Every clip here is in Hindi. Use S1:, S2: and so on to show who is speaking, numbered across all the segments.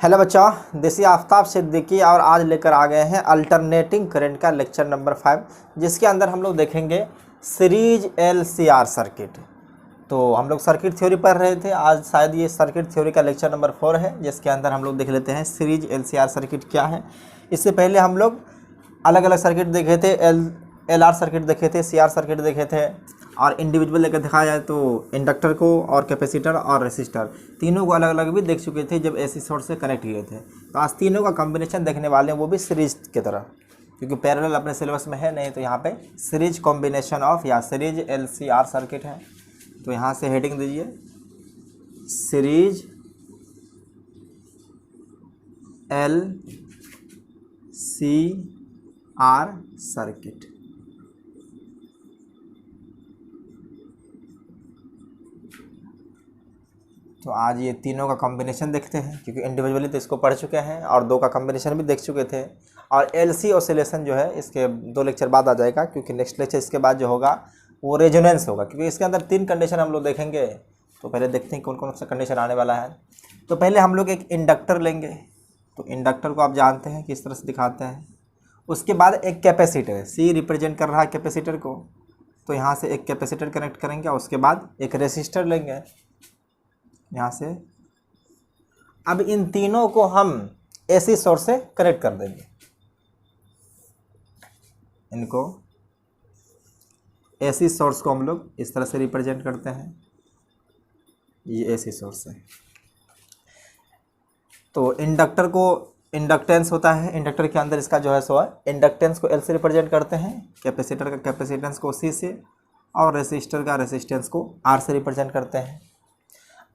S1: हेलो बच्चों, देसी आफ्ताब सिद्दीकी और आज लेकर आ गए हैं अल्टरनेटिंग करंट का लेक्चर नंबर 5, जिसके अंदर हम लोग देखेंगे सीरीज LCR सर्किट। तो हम लोग सर्किट थ्योरी पढ़ रहे थे, आज शायद ये सर्किट थ्योरी का लेक्चर नंबर 4 है, जिसके अंदर हम लोग देख लेते हैं सीरीज LCR सर्किट क्या है। इससे पहले हम लोग अलग अलग सर्किट देखे थे, LR सर्किट देखे थे, CR सर्किट देखे थे, और इंडिविजुअल लेकर दिखाया जाए तो इंडक्टर को और कैपेसिटर और रेसिस्टर तीनों को अलग अलग भी देख चुके थे जब AC सोर्स से कनेक्ट किए थे। तो आज तीनों का कॉम्बिनेशन देखने वाले हैं, वो भी सीरीज की तरह, क्योंकि पैरेलल अपने सिलेबस में है नहीं। तो यहाँ पे सीरीज कॉम्बिनेशन ऑफ या सीरीज LCR सर्किट है। तो यहाँ से हेडिंग दीजिए सीरीज LCR सर्किट। तो आज ये तीनों का कॉम्बिनेशन देखते हैं, क्योंकि इंडिविजुअली तो इसको पढ़ चुके हैं और दो का कॉम्बिनेशन भी देख चुके थे। और LC ऑसिलेशन जो है इसके 2 लेक्चर बाद आ जाएगा, क्योंकि नेक्स्ट लेक्चर इसके बाद जो होगा वो रेजोनेंस होगा, क्योंकि इसके अंदर 3 कंडीशन हम लोग देखेंगे। तो पहले देखते हैं कौन कौन सा कंडीशन आने वाला है। तो पहले हम लोग एक इंडक्टर लेंगे। तो इंडक्टर को आप जानते हैं किस तरह से दिखाते हैं। उसके बाद एक कैपेसिटर, C रिप्रेजेंट कर रहा है कैपेसिटर को, तो यहाँ से एक कैपेसिटर कनेक्ट करेंगे। और उसके बाद एक रेसिस्टर लेंगे यहाँ से। अब इन तीनों को हम AC सोर्स से कनेक्ट कर देंगे। इनको AC सोर्स को हम लोग इस तरह से रिप्रेजेंट करते हैं, ये AC सोर्स है। तो इंडक्टर को इंडक्टेंस होता है, इंडक्टर के अंदर इसका जो है सो है इंडक्टेंस को L से रिप्रेजेंट करते हैं, कैपेसिटर का कैपेसिटेंस को C से, और रेसिस्टर का रेसिस्टेंस को R से रिप्रेजेंट करते हैं।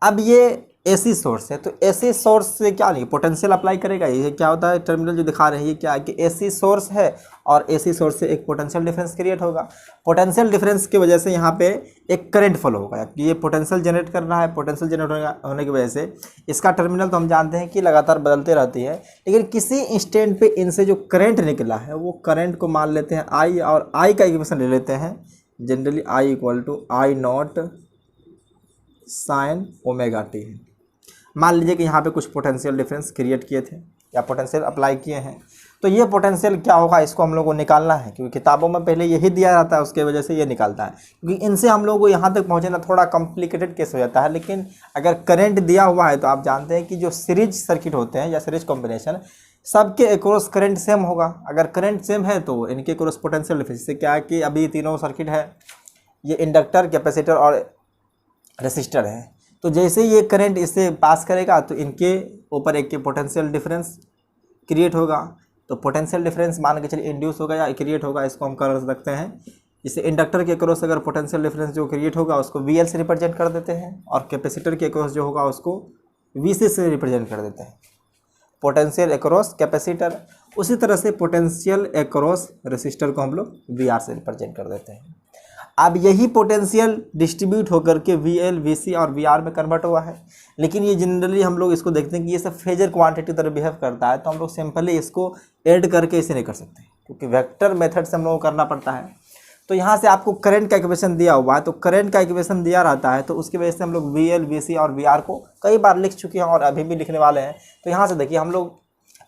S1: अब ये AC सोर्स है, तो AC सोर्स से क्या नहीं पोटेंशियल अप्लाई करेगा। ये क्या होता है, टर्मिनल जो दिखा रहे हैं ये क्या है कि AC सोर्स है और AC सोर्स से एक पोटेंशियल डिफरेंस क्रिएट होगा। पोटेंशियल डिफरेंस की वजह से यहाँ पे एक करंट फ्लो होगा, ये पोटेंशियल जनरेट कर रहा है। पोटेंशियल जनरेट होने की वजह से इसका टर्मिनल तो हम जानते हैं कि लगातार बदलते रहती है, लेकिन किसी इंस्टेंट पे इनसे जो करंट निकला है वो करंट को मान लेते हैं I, और I का इक्वेशन ले लेते हैं generally I = I0 sin omega t है। मान लीजिए कि यहाँ पे कुछ पोटेंशियल डिफरेंस क्रिएट किए थे या पोटेंशियल अप्लाई किए हैं, तो ये पोटेंशियल क्या होगा इसको हम लोग को निकालना है, क्योंकि किताबों में पहले यही दिया जाता है, उसके वजह से ये निकालता है। क्योंकि इनसे हम लोग को यहाँ तक पहुँचना थोड़ा कॉम्प्लिकेटेड केस हो जाता है। लेकिन अगर करंट दिया हुआ है तो आप जानते हैं कि जो सीरीज सर्किट होते हैं या सीरीज कॉम्बिनेशन, सबके एक्रॉस करंट सेम होगा। अगर करंट सेम है तो इनके एक्रॉस पोटेंशियल डिफरेंस से क्या है कि अभी तीनों सर्किट है, ये इंडक्टर, कैपेसिटर और रेसिस्टर है। तो जैसे ये करंट इससे पास करेगा तो इनके ऊपर एक के पोटेंशियल डिफरेंस क्रिएट होगा। तो पोटेंशियल डिफरेंस मान के चलिए इंड्यूस होगा या क्रिएट होगा, इसको हम कर सकते हैं। इसे इंडक्टर के क्रॉस अगर पोटेंशियल डिफरेंस जो क्रिएट होगा उसको VL से रिप्रेजेंट कर देते हैं, और कैपेसिटर के क्रॉस जो होगा उसको VC से रिप्रेजेंट कर देते हैं, पोटेंशियल अक्रॉस कैपेसिटर। उसी तरह से पोटेंशियल अक्रॉस रेसिस्टर को हम लोग VR से रिप्रेजेंट कर देते हैं। अब यही पोटेंशियल डिस्ट्रीब्यूट होकर के VL, VC और VR में कन्वर्ट हुआ है, लेकिन ये जनरली हम लोग इसको देखते हैं कि ये सब फेजर क्वांटिटी तरह बिहेव करता है। तो हम लोग सिंपली इसको ऐड करके इसे नहीं कर सकते, क्योंकि वेक्टर मेथड से हम लोग को करना पड़ता है। तो यहाँ से आपको करंट का इक्वेशन दिया हुआ है, तो करंट का इक्वेशन दिया रहता है, तो उसकी वजह से हम लोग VL, VC और VR को कई बार लिख चुके हैं और अभी भी लिखने वाले हैं। तो यहाँ से देखिए, हम लोग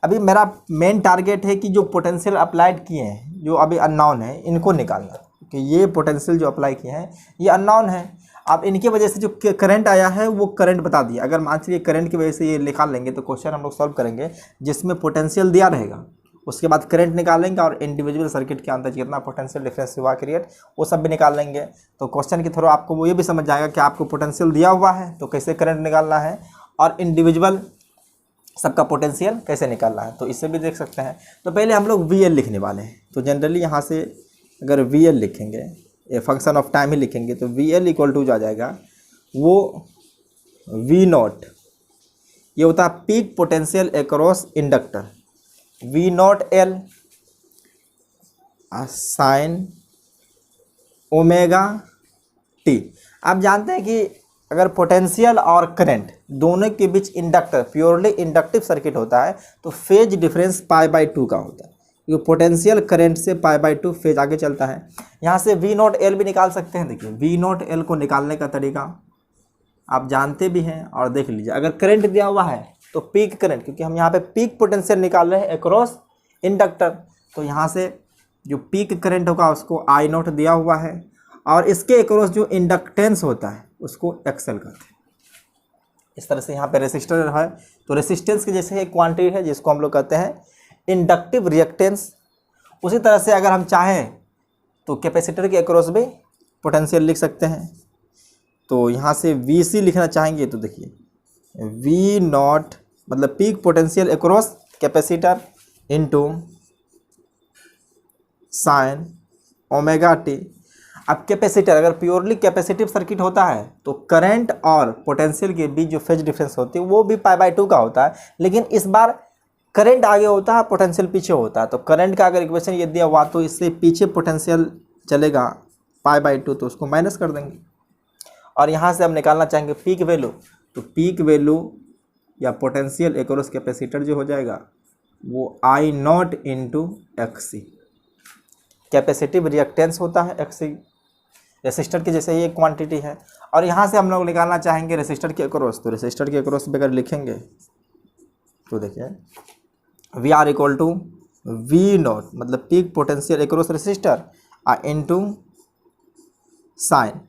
S1: अभी मेरा मेन टारगेट है कि जो पोटेंशियल अप्लाइड किए हैं, जो अभी अननोन है, इनको निकालना, कि ये पोटेंशियल जो अप्लाई किए हैं ये अननोन है। अब इनकी वजह से जो करंट आया है वो करंट बता दिया। अगर मान लीजिए करंट की वजह से ये निकाल लेंगे तो क्वेश्चन हम लोग सॉल्व करेंगे जिसमें पोटेंशियल दिया रहेगा, उसके बाद करंट निकालेंगे और इंडिविजुअल सर्किट के अंदर कितना पोटेंशियल डिफरेंस हुआ क्रिएट, वो सब भी निकाल लेंगे। तो क्वेश्चन के थ्रू आपको वो ये भी समझ जाएगा कि आपको पोटेंशियल दिया हुआ है तो कैसे करंट निकालना है, और इंडिविजुअल सबका पोटेंशियल कैसे निकालना है, तो इससे भी देख सकते हैं। तो पहले हम लोग VL लिखने वाले हैं। तो जनरली यहाँ से अगर VL लिखेंगे, ये फंक्शन ऑफ टाइम ही लिखेंगे, तो VL = जो आ जाएगा वो V0, ये होता है peak potential across inductor, V0L sin omega t। आप जानते हैं कि अगर पोटेंशियल और करंट दोनों के बीच इंडक्टर, प्योरली इंडक्टिव सर्किट होता है, तो फेज डिफरेंस π/2 का होता है, क्योंकि पोटेंशियल करंट से π/2 फेज आगे चलता है। यहाँ से V0L भी निकाल सकते हैं। देखिए V0L को निकालने का तरीका आप जानते भी हैं और देख लीजिए। अगर करंट दिया हुआ है तो पीक करंट, क्योंकि हम यहाँ पे पीक पोटेंशियल निकाल रहे हैं अक्रॉस इंडक्टर, तो यहाँ से जो पीक करंट होगा उसको आई नॉट दिया हुआ है, और इसके अक्रॉस जो इंडक्टेंस होता है उसको एक्सएल कहते हैं। इस तरह से यहाँ पे रेसिस्टर है, तो रेसिस्टेंस के जैसे एक क्वांटिटी है जिसको हम लोग कहते हैं इंडक्टिव रिएक्टेंस। उसी तरह से अगर हम चाहें तो कैपेसिटर के अक्रॉस भी पोटेंशियल लिख सकते हैं। तो यहाँ से VC लिखना चाहेंगे तो देखिए V नॉट मतलब peak potential across capacitor into sine omega T. अब कैपेसिटर अगर प्योरली कैपेसिटिव सर्किट होता है तो करंट और पोटेंशियल के बीच जो फेज डिफरेंस होती है वो भी π/2 का होता है, लेकिन इस बार करंट आगे होता है, पोटेंशियल पीछे होता है। तो करंट का अगर इक्वेशन ये दिया हुआ तो इससे पीछे पोटेंशियल चलेगा π/2, तो उसको माइनस कर देंगे। और यहाँ से हम निकालना चाहेंगे पीक वैल्यू, तो पीक वैल्यू या पोटेंशियल अक्रॉस कैपेसिटर जो हो जाएगा वो I not into XC। Capacitive reactance होता है XC, रेसिस्टर के जैसे ही एक क्वांटिटी है। और यहाँ से हम लोग निकालना चाहेंगे रेसिस्टर के अक्रॉस, तो रेसिस्टर के अक्रॉस अगर लिखेंगे तो देखिए VR equal to V naught मतलब peak potential across resistor into sine.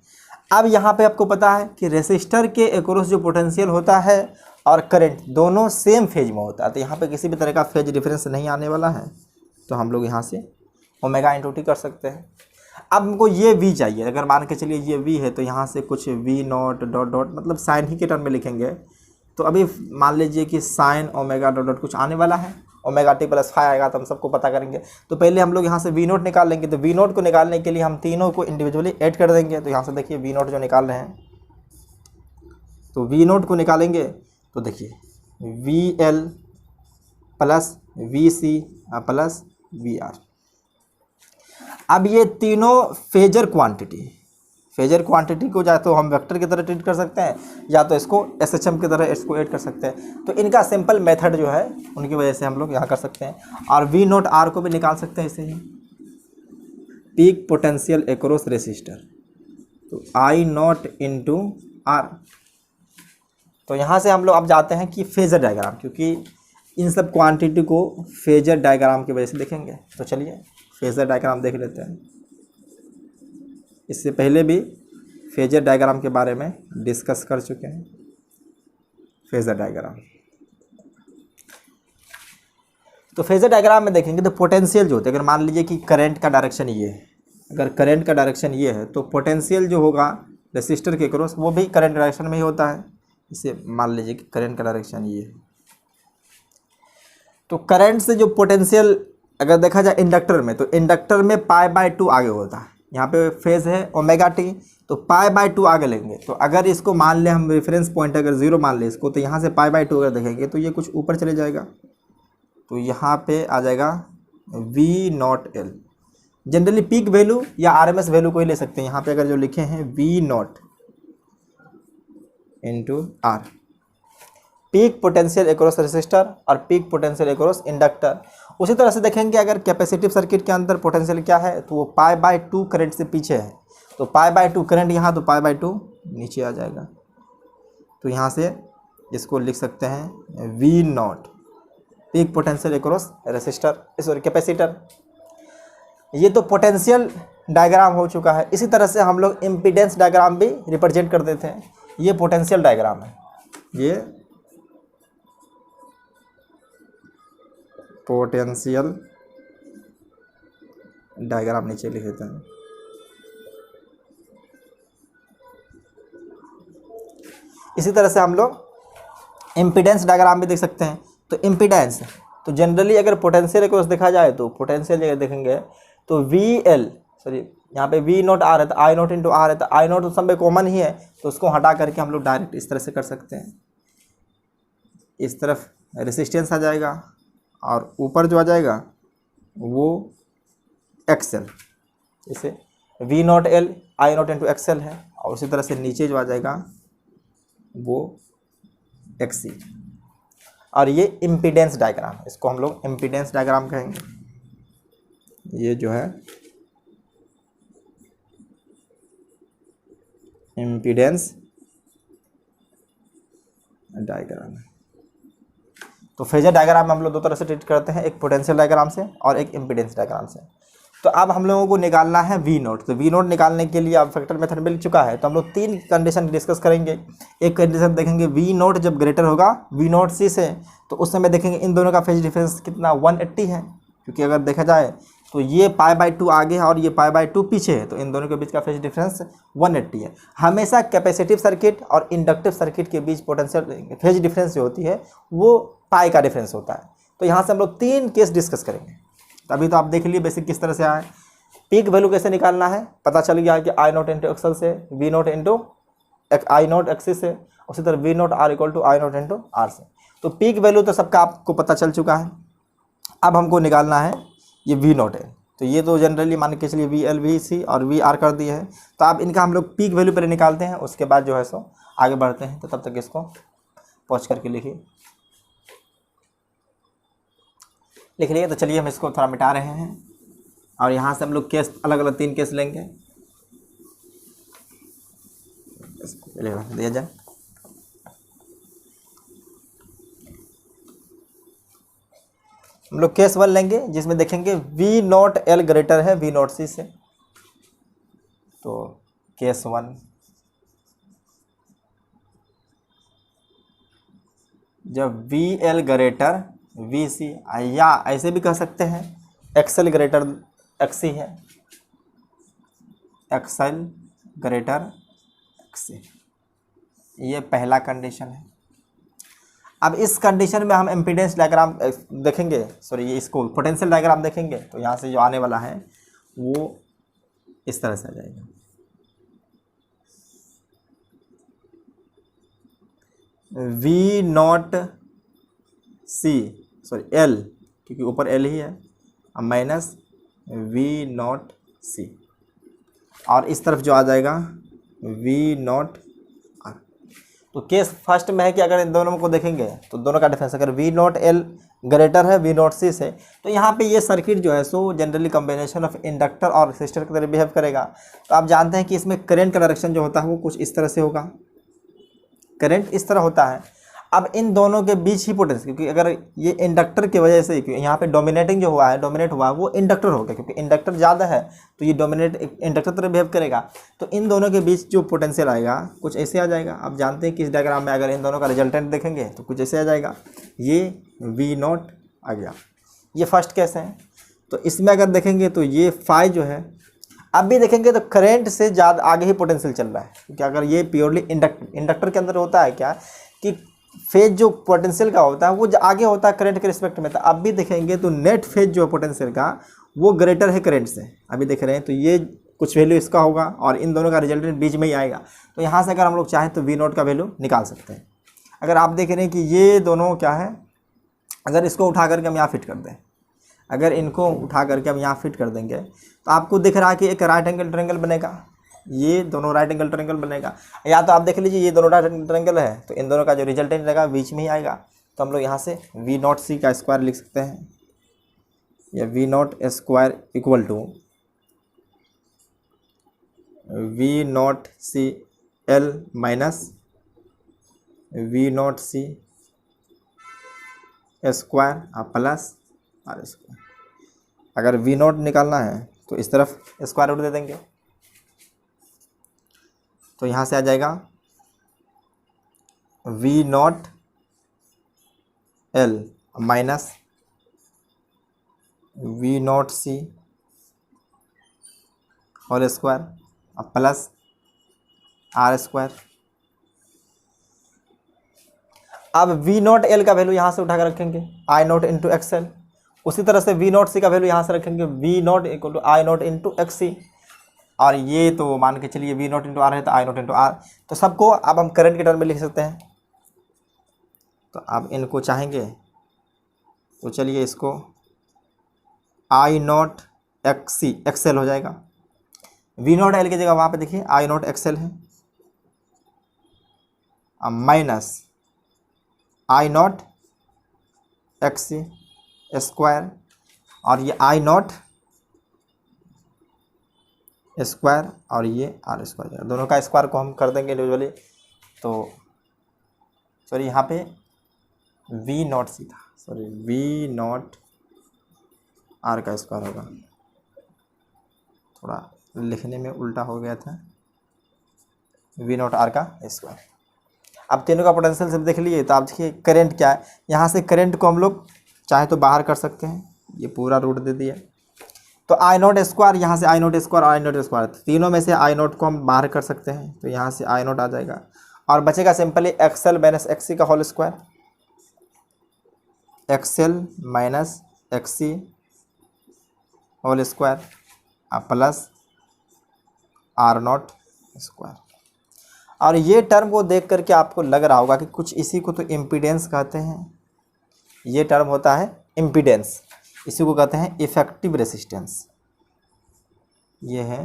S1: अब यहाँ पे आपको पता है कि रेसिस्टर के अक्रॉस जो पोटेंशियल होता है और करंट दोनों सेम फेज में होता है, तो यहाँ पे किसी भी तरह का फेज डिफरेंस नहीं आने वाला है, तो हम लोग यहाँ से ओमेगा इंटू टी कर सकते हैं। अब हमको ये V चाहिए, अगर मान के चलिए ये V है तो यहाँ से कुछ V नॉट डॉट डॉट मतलब साइन ही के टर्म में लिखेंगे। तो अभी मान लीजिए कि साइन ओमेगा डॉट डॉट कुछ आने वाला है, ओमेगा टी प्लस 5 आएगा तो हम सबको पता करेंगे। तो पहले हम लोग यहाँ से V नोट निकाल लेंगे, तो V नोट को निकालने के लिए हम तीनों को इंडिविजुअली ऐड कर देंगे। तो यहाँ से देखिए V नोट जो निकाल रहे हैं, तो V नोट को निकालेंगे तो देखिए VL plus VC plus VR। अब ये तीनों फेजर क्वांटिटी को या तो हम वेक्टर की तरह ट्रीट कर सकते हैं या तो इसको SHM की तरह इसको ऐड कर सकते हैं। तो इनका सिंपल मेथड जो है उनकी वजह से हम लोग यहाँ कर सकते हैं। और V नोट R को भी निकाल सकते हैं, इसे ही पीक पोटेंशियल अक्रॉस रेसिस्टर, तो I नॉट इंटू R। तो यहाँ से हम लोग अब जाते हैं कि फेजर डायग्राम, क्योंकि इन सब क्वांटिटी को फेजर डायग्राम की वजह से देखेंगे। तो चलिए फेजर डायग्राम देख लेते हैं। इससे पहले भी फेजर डायग्राम के बारे में डिस्कस कर चुके हैं। फेजर डायग्राम, तो फेजर डायग्राम में देखेंगे तो पोटेंशियल जो होते हैं, अगर मान लीजिए कि करंट का डायरेक्शन ये है, अगर करंट का डायरेक्शन ये है तो पोटेंशियल जो होगा रेसिस्टर के क्रॉस वो भी करंट डायरेक्शन में ही होता है। इसे मान लीजिए कि करंट का डायरेक्शन ये है, तो करंट से जो पोटेंशियल अगर देखा जाए इंडक्टर में, तो इंडक्टर में π/2 आगे होता है। यहाँ पे फेज है ओमेगा टी, तो π/2 आगे लेंगे। तो अगर इसको मान लें हम रेफरेंस पॉइंट अगर 0 मान लें इसको, तो यहाँ से π/2 अगर देखेंगे तो ये कुछ ऊपर चले जाएगा, तो यहाँ पे आ जाएगा V not L। Generally peak value या RMS वैल्यू को ही ले सकते हैं। यहाँ पे अगर जो लिखे हैं V not into R, peak potential across resistor और पीक पोटेंशियल अक्रॉस इंडक्टर। उसी तरह से देखेंगे अगर कैपेसिटिव सर्किट के अंदर पोटेंशियल क्या है, तो वो π/2 करंट से पीछे है, तो π/2 करंट यहाँ, तो π/2 नीचे आ जाएगा। तो यहाँ से इसको लिख सकते हैं V not peak potential across resistor sorry capacitor. ये तो पोटेंशियल डायग्राम हो चुका है। इसी तरह से हम लोग इम्पीडेंस डायग्राम भी रिप्रेजेंट कर देते हैं। ये पोटेंशियल डायग्राम है, ये पोटेंशियल डायग्राम नीचे लिख देते हैं। इसी तरह से हम लोग इम्पीडेंस डायग्राम भी देख सकते हैं। तो इम्पीडेंस, तो जनरली अगर पोटेंशियल अक्रॉस देखा जाए तो पोटेंशियल जगह देखेंगे तो यहाँ पे V नॉट R है, तो I नॉट इंटू R है, तो I नॉट तो सब में कॉमन ही है, तो उसको हटा करके हम लोग डायरेक्ट इस तरह से कर सकते हैं। इस तरफ रेसिस्टेंस आ जाएगा और ऊपर जो आ जाएगा वो XL, जैसे V not L I not into XL है, और उसी तरह से नीचे जो आ जाएगा वो XC। और ये इम्पीडेंस डायग्राम, इसको हम लोग इम्पीडेंस डायग्राम कहेंगे। ये जो है इम्पीडेंस डायग्राम है। तो फेजर डायग्राम हम लोग दो तरह से ट्रीट करते हैं, एक पोटेंशियल डायग्राम से और एक इम्पीडेंस डायग्राम से। तो अब हम लोगों को निकालना है वी नोट। तो वी नोट निकालने के लिए अब फैक्टर मेथड मिल चुका है, तो हम लोग 3 कंडीशन डिस्कस करेंगे। एक कंडीशन देखेंगे वी नोट जब ग्रेटर होगा वी नोट सी से, तो उस समय देखेंगे इन दोनों का फेज डिफरेंस कितना 180 है, क्योंकि अगर देखा जाए तो ये π/2 आगे है और ये π/2 पीछे है, तो इन दोनों के बीच का फेज डिफरेंस 180 है। हमेशा कैपेसिटिव सर्किट और इंडक्टिव सर्किट के बीच पोटेंशियल फेज डिफरेंस जो होती है वो पाई का डिफरेंस होता है। तो यहाँ से हम लोग 3 केस डिस्कस करेंगे। तो अभी तो आप देख लिए बेसिक किस तरह से आए। पीक वैल्यू कैसे निकालना है पता चल गया कि I नोट इंटू एक्सएल से V nought into I nought XC से, उसी तरह V nought R equal to I nought into R से। तो पीक वैल्यू तो सबका आपको पता चल चुका है। अब हमको निकालना है ये वी नोट है, तो ये तो जनरली मान के चलिए वी एल वी सी और वी आर कर दिए है। तो आप इनका हम लोग पीक वैल्यू पहले निकालते हैं, उसके बाद जो है सो आगे बढ़ते हैं। तो तब तक इसको पॉज करके लिख लिए। तो चलिए हम इसको थोड़ा मिटा रहे हैं और यहाँ से हम लोग केस अलग अलग 3 केस लेंगे। दिया जाए हम लोग केस 1 लेंगे जिसमें देखेंगे वी नोट एल ग्रेटर है वी नोट सी से। तो केस 1 जब वी एल ग्रेटर वी सी, या ऐसे भी कह सकते हैं एक्सएल ग्रेटर एक्सी है, एक्सएल ग्रेटर एक्सी, ये पहला कंडीशन है। अब इस कंडीशन में हम इम्पीडेंस डायग्राम देखेंगे, सॉरी ये इसको पोटेंशियल डायग्राम देखेंगे। तो यहाँ से जो आने वाला है वो इस तरह से आ जाएगा। V not C, sorry L, क्योंकि ऊपर एल ही है, माइनस वी नॉट सी, और इस तरफ जो आ जाएगा वी नॉट आर। तो केस फर्स्ट में है कि अगर इन दोनों को देखेंगे तो दोनों का डिफरेंस, अगर वी नॉट एल ग्रेटर है वी नॉट सी से, तो यहाँ पे ये सर्किट जो है so generally combination of inductor और रेसिस्टर की तरह बिहेव करेगा। तो आप जानते हैं कि इसमें करंट का डायरेक्शन जो होता है वो कुछ इस तरह से होगा, करंट इस तरह होता है। अब इन दोनों के बीच ही पोटेंशियल, क्योंकि अगर ये इंडक्टर की वजह से, क्योंकि यहाँ पे डोमिनेटिंग जो हुआ है, डोमिनेट हुआ है वो इंडक्टर हो गया, क्योंकि इंडक्टर ज़्यादा है तो ये डोमिनेट इंडक्टर तरह बिहेव करेगा। तो इन दोनों के बीच जो पोटेंशियल आएगा कुछ ऐसे आ जाएगा। आप जानते हैं कि इस डायग्राम में अगर इन दोनों का रिजल्टेंट देखेंगे तो कुछ ऐसे आ जाएगा, ये वी नॉट आ गया। ये फर्स्ट केस है। तो इसमें अगर देखेंगे तो ये फाई जो है, अब भी देखेंगे तो करंट से ज़्यादा आगे ही पोटेंशियल चल रहा है, क्योंकि अगर ये प्योरली इंडक्टर के अंदर होता है क्या कि फेज जो पोटेंशियल का होता है वो आगे होता है करंट के रिस्पेक्ट में। तो अब भी देखेंगे तो नेट फेज जो है पोटेंशियल का वो ग्रेटर है करंट से, अभी देख रहे हैं। तो ये कुछ वैल्यू इसका होगा और इन दोनों का रिजल्टेंट बीच में ही आएगा। तो यहाँ से अगर हम लोग चाहें तो वी नोट का वैल्यू निकाल सकते हैं। अगर आप देख रहे हैं कि ये दोनों क्या है, अगर इसको उठा करके हम यहाँ फिट कर दें, अगर इनको उठा करके हम यहाँ फिट कर देंगे तो आपको दिख रहा है कि एक राइट एंगल ट्रायंगल बनेगा, ये दोनों राइट एंगल ट्रायंगल बनेगा। या तो आप देख लीजिए ये दोनों राइट एंगल ट्रायंगल है, तो इन दोनों का जो रिजल्टेंट रहेगा बीच में ही आएगा। तो हम लोग यहाँ से वी नॉट सी का स्क्वायर लिख सकते हैं, या V nought square equal to V not C L minus V not C square plus R square. अगर वी नॉट निकालना है तो इस तरफ स्क्वायर रूट दे देंगे, तो यहाँ से आ जाएगा V not L minus V not C whole square plus R square. अब वी नॉट एल का वैल्यू यहाँ से उठा कर रखेंगे आई नॉट इंटू एक्सएल। उसी तरह से वी नॉट सी का वैल्यू यहाँ से रखेंगे V not equal to I not into X C, और ये तो मान के चलिए वी नॉट इंटू आर है तो आई नॉट इंटू आर। तो सबको अब हम करंट के टर्म में लिख सकते हैं। तो अब इनको चाहेंगे तो चलिए इसको आई नॉट एक्स सी एक्सएल हो जाएगा, वी नॉट एल की जगह वहाँ पे देखिए आई नॉट एक्सएल है, minus I not X C square, और ये आई नॉट स्क्वायर और ये आर स्क्वायर, दोनों का स्क्वायर को हम कर देंगे इंडिविजुअली। तो सॉरी यहाँ पे वी नॉट सी था, सॉरी वी नॉट आर का स्क्वायर होगा, थोड़ा लिखने में उल्टा हो गया था, वी नॉट आर का स्क्वायर। अब तीनों का पोटेंशियल सब देख लिए, तो आप देखिए करंट क्या है, यहाँ से करंट को हम लोग चाहे तो बाहर कर सकते हैं, ये पूरा रूट दे दिया, तो आई नॉट स्क्वायर, यहाँ से आई नॉट स्क्वायर और आई नॉट स्क्वायर, तीनों में से आई नॉट को हम बाहर कर सकते हैं, तो यहाँ से आई नॉट आ जाएगा और बचेगा सिंपली एक्सएल माइनस एक्सी का whole square, XL minus XC whole square plus R nought square. और ये टर्म को देख करके आपको लग रहा होगा कि कुछ इसी को तो इम्पीडेंस कहते हैं, ये टर्म होता है इम्पीडेंस, इसी को कहते हैं इफेक्टिव रेसिस्टेंस, ये है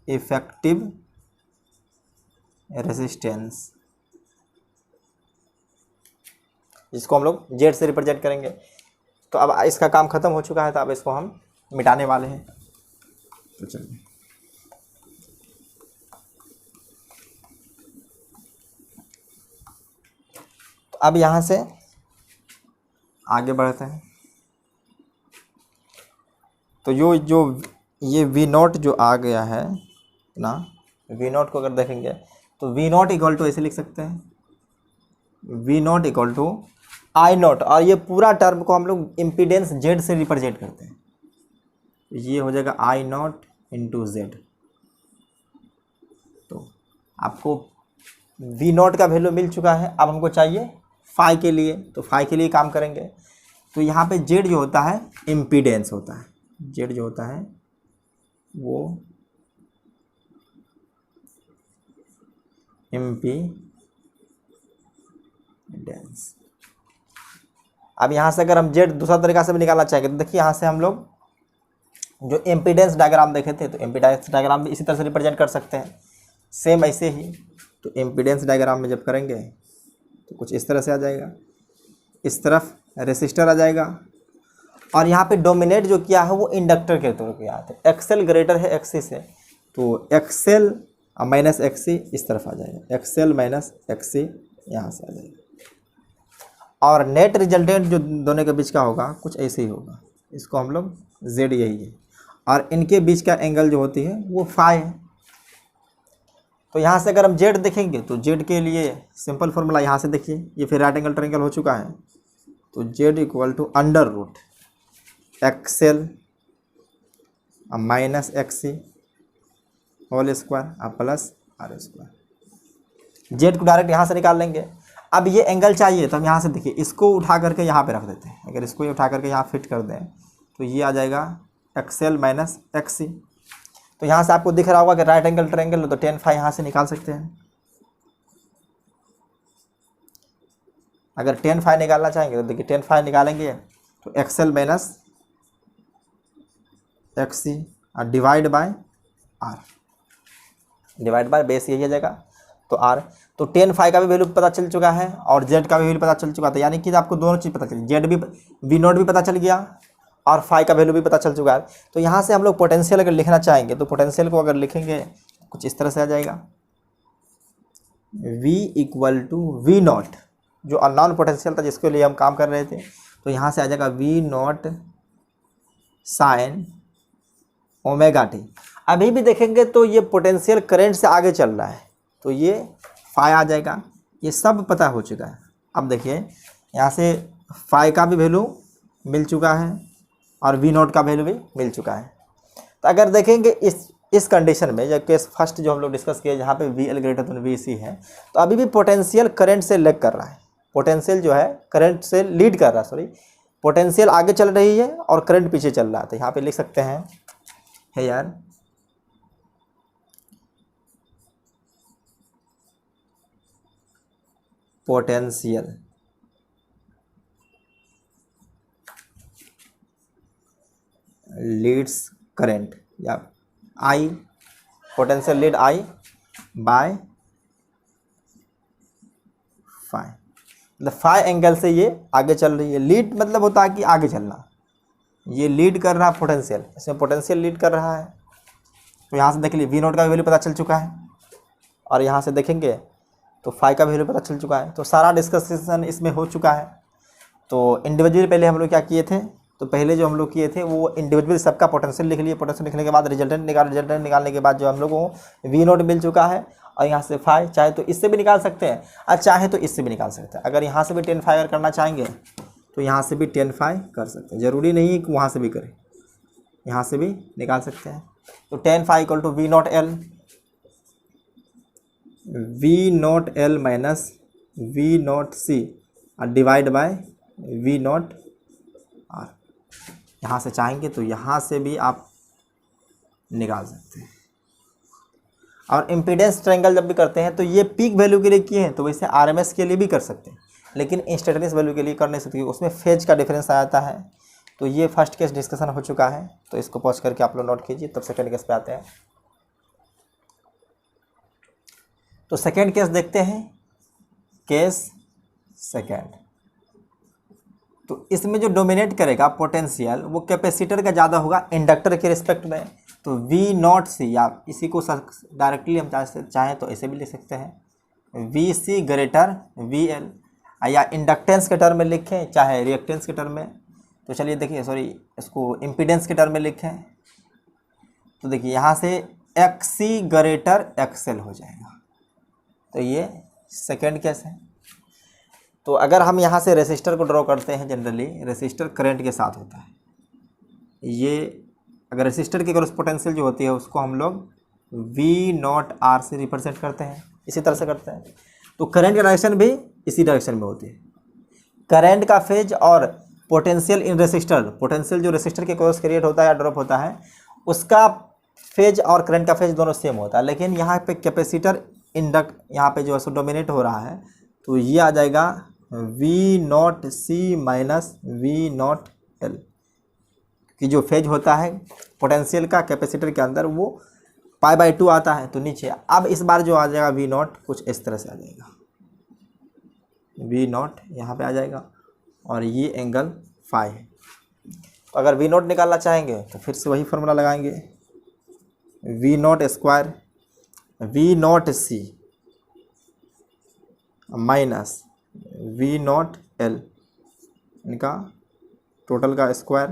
S1: इफेक्टिव रेसिस्टेंस, जिसको हम लोग जेड से रिप्रेजेंट करेंगे। तो अब इसका काम खत्म हो चुका है, तो अब इसको हम मिटाने वाले हैं। तो चलिए तो अब यहाँ से आगे बढ़ते हैं। तो जो ये वी नॉट जो आ गया है ना, वी नॉट को अगर देखेंगे तो वी नॉट इक्वल टू ऐसे लिख सकते हैं, V not equal to I nought, और ये पूरा टर्म को हम लोग इम्पीडेंस जेड से रिप्रेजेंट करते हैं, ये हो जाएगा आई नॉट इंटू जेड। तो आपको वी नॉट का वैल्यू मिल चुका है, अब हमको चाहिए फाई के लिए, तो फाई के लिए काम करेंगे। तो यहाँ पे जेड जो होता है इम्पीडेंस होता है, जेड जो होता है वो इम्पीडेंस। अब यहाँ से अगर हम जेड दूसरा तरीका से भी निकालना चाहेंगे, तो देखिए यहाँ से हम लोग जो इम्पीडेंस डायग्राम देखे थे, तो इम्पीडेंस डायग्राम भी इसी तरह से रिप्रेजेंट कर सकते हैं, सेम ऐसे ही। तो इम्पीडेंस डायग्राम में जब करेंगे तो कुछ इस तरह से आ जाएगा, इस तरफ रेसिस्टर आ जाएगा, और यहाँ पे डोमिनेट जो किया है वो इंडक्टर के तौर पे आता है, एक्सएल ग्रेटर है एक्सी से, तो एक्सएल माइनस एक्सी इस तरफ आ जाएगा, एक्सएल माइनस एक्सी यहाँ से आ जाएगा, और नेट रिजल्टेंट जो दोनों के बीच का होगा कुछ ऐसे ही होगा, इसको हम लोग जेड यही है, और इनके बीच का एंगल जो होती है वो फाई है। तो यहाँ से अगर हम जेड देखेंगे तो जेड के लिए सिंपल फॉर्मूला यहाँ से देखिए, ये फिर राइट एंगल ट्रायंगल हो चुका है, तो Z equal to under root XL minus XC whole square plus R square. Z को डायरेक्ट यहाँ से निकाल लेंगे। अब ये एंगल चाहिए तो हम यहाँ से देखिए, इसको उठा करके यहाँ पे रख देते हैं, अगर इसको उठा करके यहाँ फिट कर दें तो ये आ जाएगा एक्सएल माइनस एक्सी। तो यहाँ से आपको दिख रहा होगा कि राइट एंगल ट्रायंगल, तो tan फाई यहाँ से निकाल सकते हैं। अगर tan फाई निकालना चाहेंगे तो देखिए tan फाई निकालेंगे तो XL minus XC divide by R, divide by base यही आ जाएगा, तो आर। तो tan फाई का भी वैल्यू पता चल चुका है और जेड का भी वैल्यू पता चल चुका था, यानी कि आपको दोनों चीज़ पता चली, जेड भी वी नॉट भी पता चल गया और फाई का वैल्यू भी पता चल चुका है। तो यहाँ से हम लोग पोटेंशियल अगर लिखना चाहेंगे तो पोटेंशियल को अगर लिखेंगे कुछ इस तरह से आ जाएगा, V equal to V nought, जो अननोन पोटेंशियल था जिसके लिए हम काम कर रहे थे, तो यहाँ से आ जाएगा V not sine omega T. अभी भी देखेंगे तो ये पोटेंशियल करंट से आगे चल रहा है, तो ये फाई आ जाएगा, ये सब पता हो चुका है। अब देखिए यहाँ से फाई का भी वैल्यू मिल चुका है और वी नॉट का वैल्यू भी मिल चुका है। तो अगर देखेंगे इस कंडीशन में, जब केस फर्स्ट जो हम लोग डिस्कस किए जहाँ पे V L greater than V C है, तो अभी भी पोटेंशियल करंट से लेग कर रहा है, पोटेंशियल जो है करंट से लीड कर रहा है, सॉरी पोटेंशियल आगे चल रही है और करंट पीछे चल रहा है। तो यहाँ पे लिख सकते हैं है यार पोटेंशियल लीड्स करंट, या I potential lead I by phi, मतलब फाई एंगल से ये आगे चल रही है। लीड मतलब होता है कि आगे चलना, ये लीड कर रहा है पोटेंशियल, इसमें पोटेंशियल लीड कर रहा है। तो यहाँ से देख लीजिए वी नॉट का वैल्यू पता चल चुका है, और यहाँ से देखेंगे तो फाई का वैल्यू पता चल चुका है। तो सारा डिस्कशन इसमें हो चुका है। तो इंडिविजुअली पहले हम लोग क्या किए थे, तो पहले जो हम लोग किए थे वो इंडिविजुअल सबका पोटेंशियल लिख लिए। पोटेंशियल लिखने के बाद रिजल्टेंट निकालने के बाद जो हम लोग को वी नोट मिल चुका है, और यहाँ से फाई चाहे तो इससे भी निकाल सकते हैं और चाहे तो इससे भी निकाल सकते हैं। अगर यहाँ से भी 10 फाई अगर करना चाहेंगे तो यहाँ से भी 10 फाई कर सकते हैं, ज़रूरी नहीं है कि वहाँ से भी करें, यहाँ से भी निकाल सकते हैं। तो 10 phi equal to V not L minus V not C divide by V not R. यहाँ से चाहेंगे तो यहाँ से भी आप निकाल सकते हैं। और इम्पीडेंस ट्रायंगल जब भी करते हैं तो ये पीक वैल्यू के लिए किए हैं, तो वैसे आरएमएस के लिए भी कर सकते हैं, लेकिन इंस्टेंटेनियस वैल्यू के लिए कर नहीं सकते, उसमें फेज का डिफरेंस आ जाता है। तो ये फर्स्ट केस डिस्कशन हो चुका है, तो इसको पॉज करके आप लोग नोट कीजिए, तब सेकेंड केस पे आते हैं। तो सेकेंड केस देखते हैं, केस सेकेंड। तो इसमें जो डोमिनेट करेगा पोटेंशियल वो कैपेसिटर का ज़्यादा होगा इंडक्टर के रिस्पेक्ट में। तो वी नॉट सी, आप इसी को डायरेक्टली हम चाहें तो ऐसे भी लिख सकते हैं, V C greater V L, या इंडक्टेंस के टर्म में लिखें चाहे रिएक्टेंस के टर्म में। तो चलिए देखिए, सॉरी इसको इम्पीडेंस के टर्म में लिखें। तो देखिए यहाँ से एक्स सी ग्रेटर एक्सएल हो जाएगा। तो ये सेकेंड केस है। तो अगर हम यहाँ से रेसिस्टर को ड्रॉ करते हैं, जनरली रेसिस्टर करंट के साथ होता है। ये अगर रेसिस्टर की क्रॉस पोटेंशियल जो होती है उसको हम लोग वी नॉट आर से रिप्रेजेंट करते हैं, इसी तरह से करते हैं। तो करंट का डायरेक्शन भी इसी डायरेक्शन में होती है। करंट का फेज और पोटेंशियल इन रेसिस्टर, पोटेंशियल जो रेसिस्टर के क्रॉस क्रिएट होता है या ड्रॉप होता है, उसका फेज और करंट का फेज दोनों सेम होता है। लेकिन यहाँ पे कैपेसिटर यहाँ पे जो है सो डोमिनेट हो रहा है, तो ये आ जाएगा V not C minus V not L, कि जो फेज होता है पोटेंशियल का कैपेसिटर के अंदर वो π/2 आता है। तो नीचे अब इस बार जो आ जाएगा वी नॉट कुछ इस तरह से आ जाएगा, वी नॉट यहाँ पे आ जाएगा, और ये एंगल फाई है। तो अगर वी नॉट निकालना चाहेंगे तो फिर से वही फॉर्मूला लगाएंगे, V nought square V not C minus V not L, इनका टोटल का square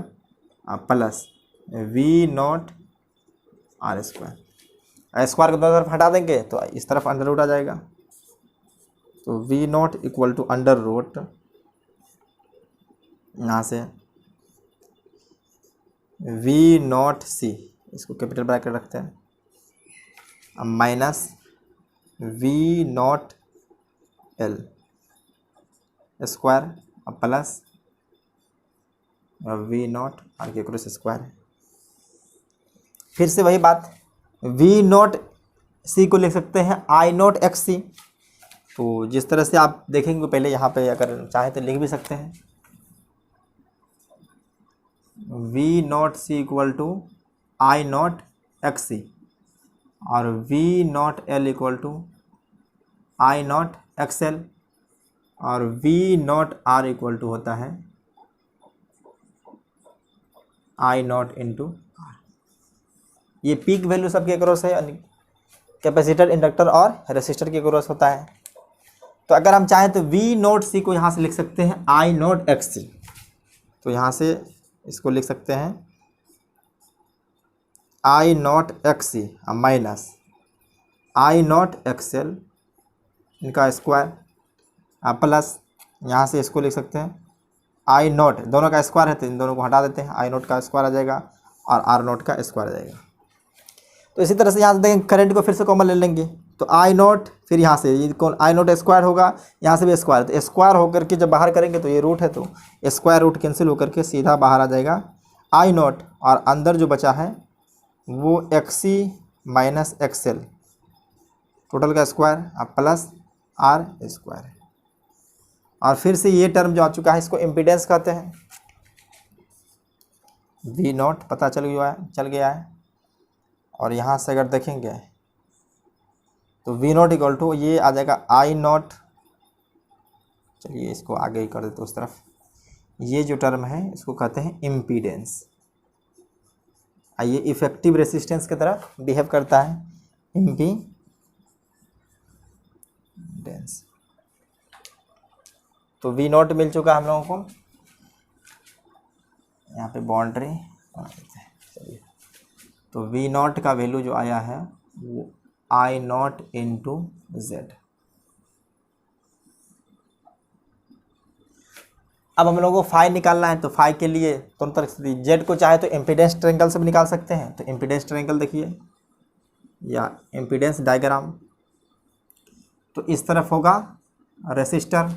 S1: plus V not R square. Square को दोनों तरफ हटा देंगे तो इस तरफ अंडर रूट आ जाएगा। तो V not equal to under root, यहाँ से वी नॉट सी, इसको कैपिटल ब्रैकेट रखते हैं, minus V not L square plus V not R के क्रॉस स्क्वायर। फिर से वही बात, वी नॉट सी को लिख सकते हैं आई नॉट एक्स सी। तो जिस तरह से आप देखेंगे पहले यहाँ पे अगर चाहे तो लिख भी सकते हैं, V not C equal to I not X C, और V not L equal to I not X L, और V not R equal to होता है आई नॉट इंटू आर। ये पीक वैल्यू सबके क्रॉस है, कैपेसिटर इंडक्टर और रेसिस्टर के क्रॉस होता है। तो अगर हम चाहें तो वी नॉट सी को यहाँ से लिख सकते हैं आई नॉट एक्स सी। तो यहाँ से इसको लिख सकते हैं I not X C minus I not X L, इनका स्क्वायर प्लस यहाँ से इसको लिख सकते हैं आई नॉट, दोनों का स्क्वायर है तो इन दोनों को हटा देते हैं, आई नॉट का स्क्वायर आ जाएगा और आर नॉट का स्क्वायर आ जाएगा। तो इसी तरह से यहाँ से देखेंगे करंट को फिर से कॉमन ले लेंगे, तो आई नॉट, फिर यहाँ से ये कौन आई नॉट स्क्वायर होगा, यहाँ से भी स्क्वायर, तो स्क्वायर होकर के जब बाहर करेंगे तो ये रूट है, तो स्क्वायर रूट कैंसिल होकर के सीधा बाहर आ जाएगा आई नॉट, और अंदर जो बचा है वो x C minus x L, total का स्क्वायर प्लस आर स्क्वायर है। और फिर से ये टर्म जो आ चुका है इसको इम्पीडेंस कहते हैं। वी नॉट पता चल गया है, और यहाँ से अगर देखेंगे तो वी नॉट इक्वल टू ये आ जाएगा आई नॉट, चलिए इसको आगे ही कर देते उस तरफ, ये जो टर्म है इसको कहते हैं इम्पीडेंस। ये इफेक्टिव रेसिस्टेंस की तरह बिहेव करता है, इम्पीडेंस। डेंस। तो V नॉट मिल चुका हम लोगों को, यहाँ पे बाउंड्री बना देते हैं। चलिए, तो V नॉट का वैल्यू जो आया है वो I नॉट इंटू जेड। अब हम लोगों को फाई निकालना है, तो फाई के लिए दोनों तरह से जेड को चाहे तो इम्पीडेंस ट्रायंगल से भी निकाल सकते हैं। तो इम्पीडेंस ट्रायंगल देखिए या इम्पीडेंस डायग्राम, तो इस तरफ होगा रेसिस्टर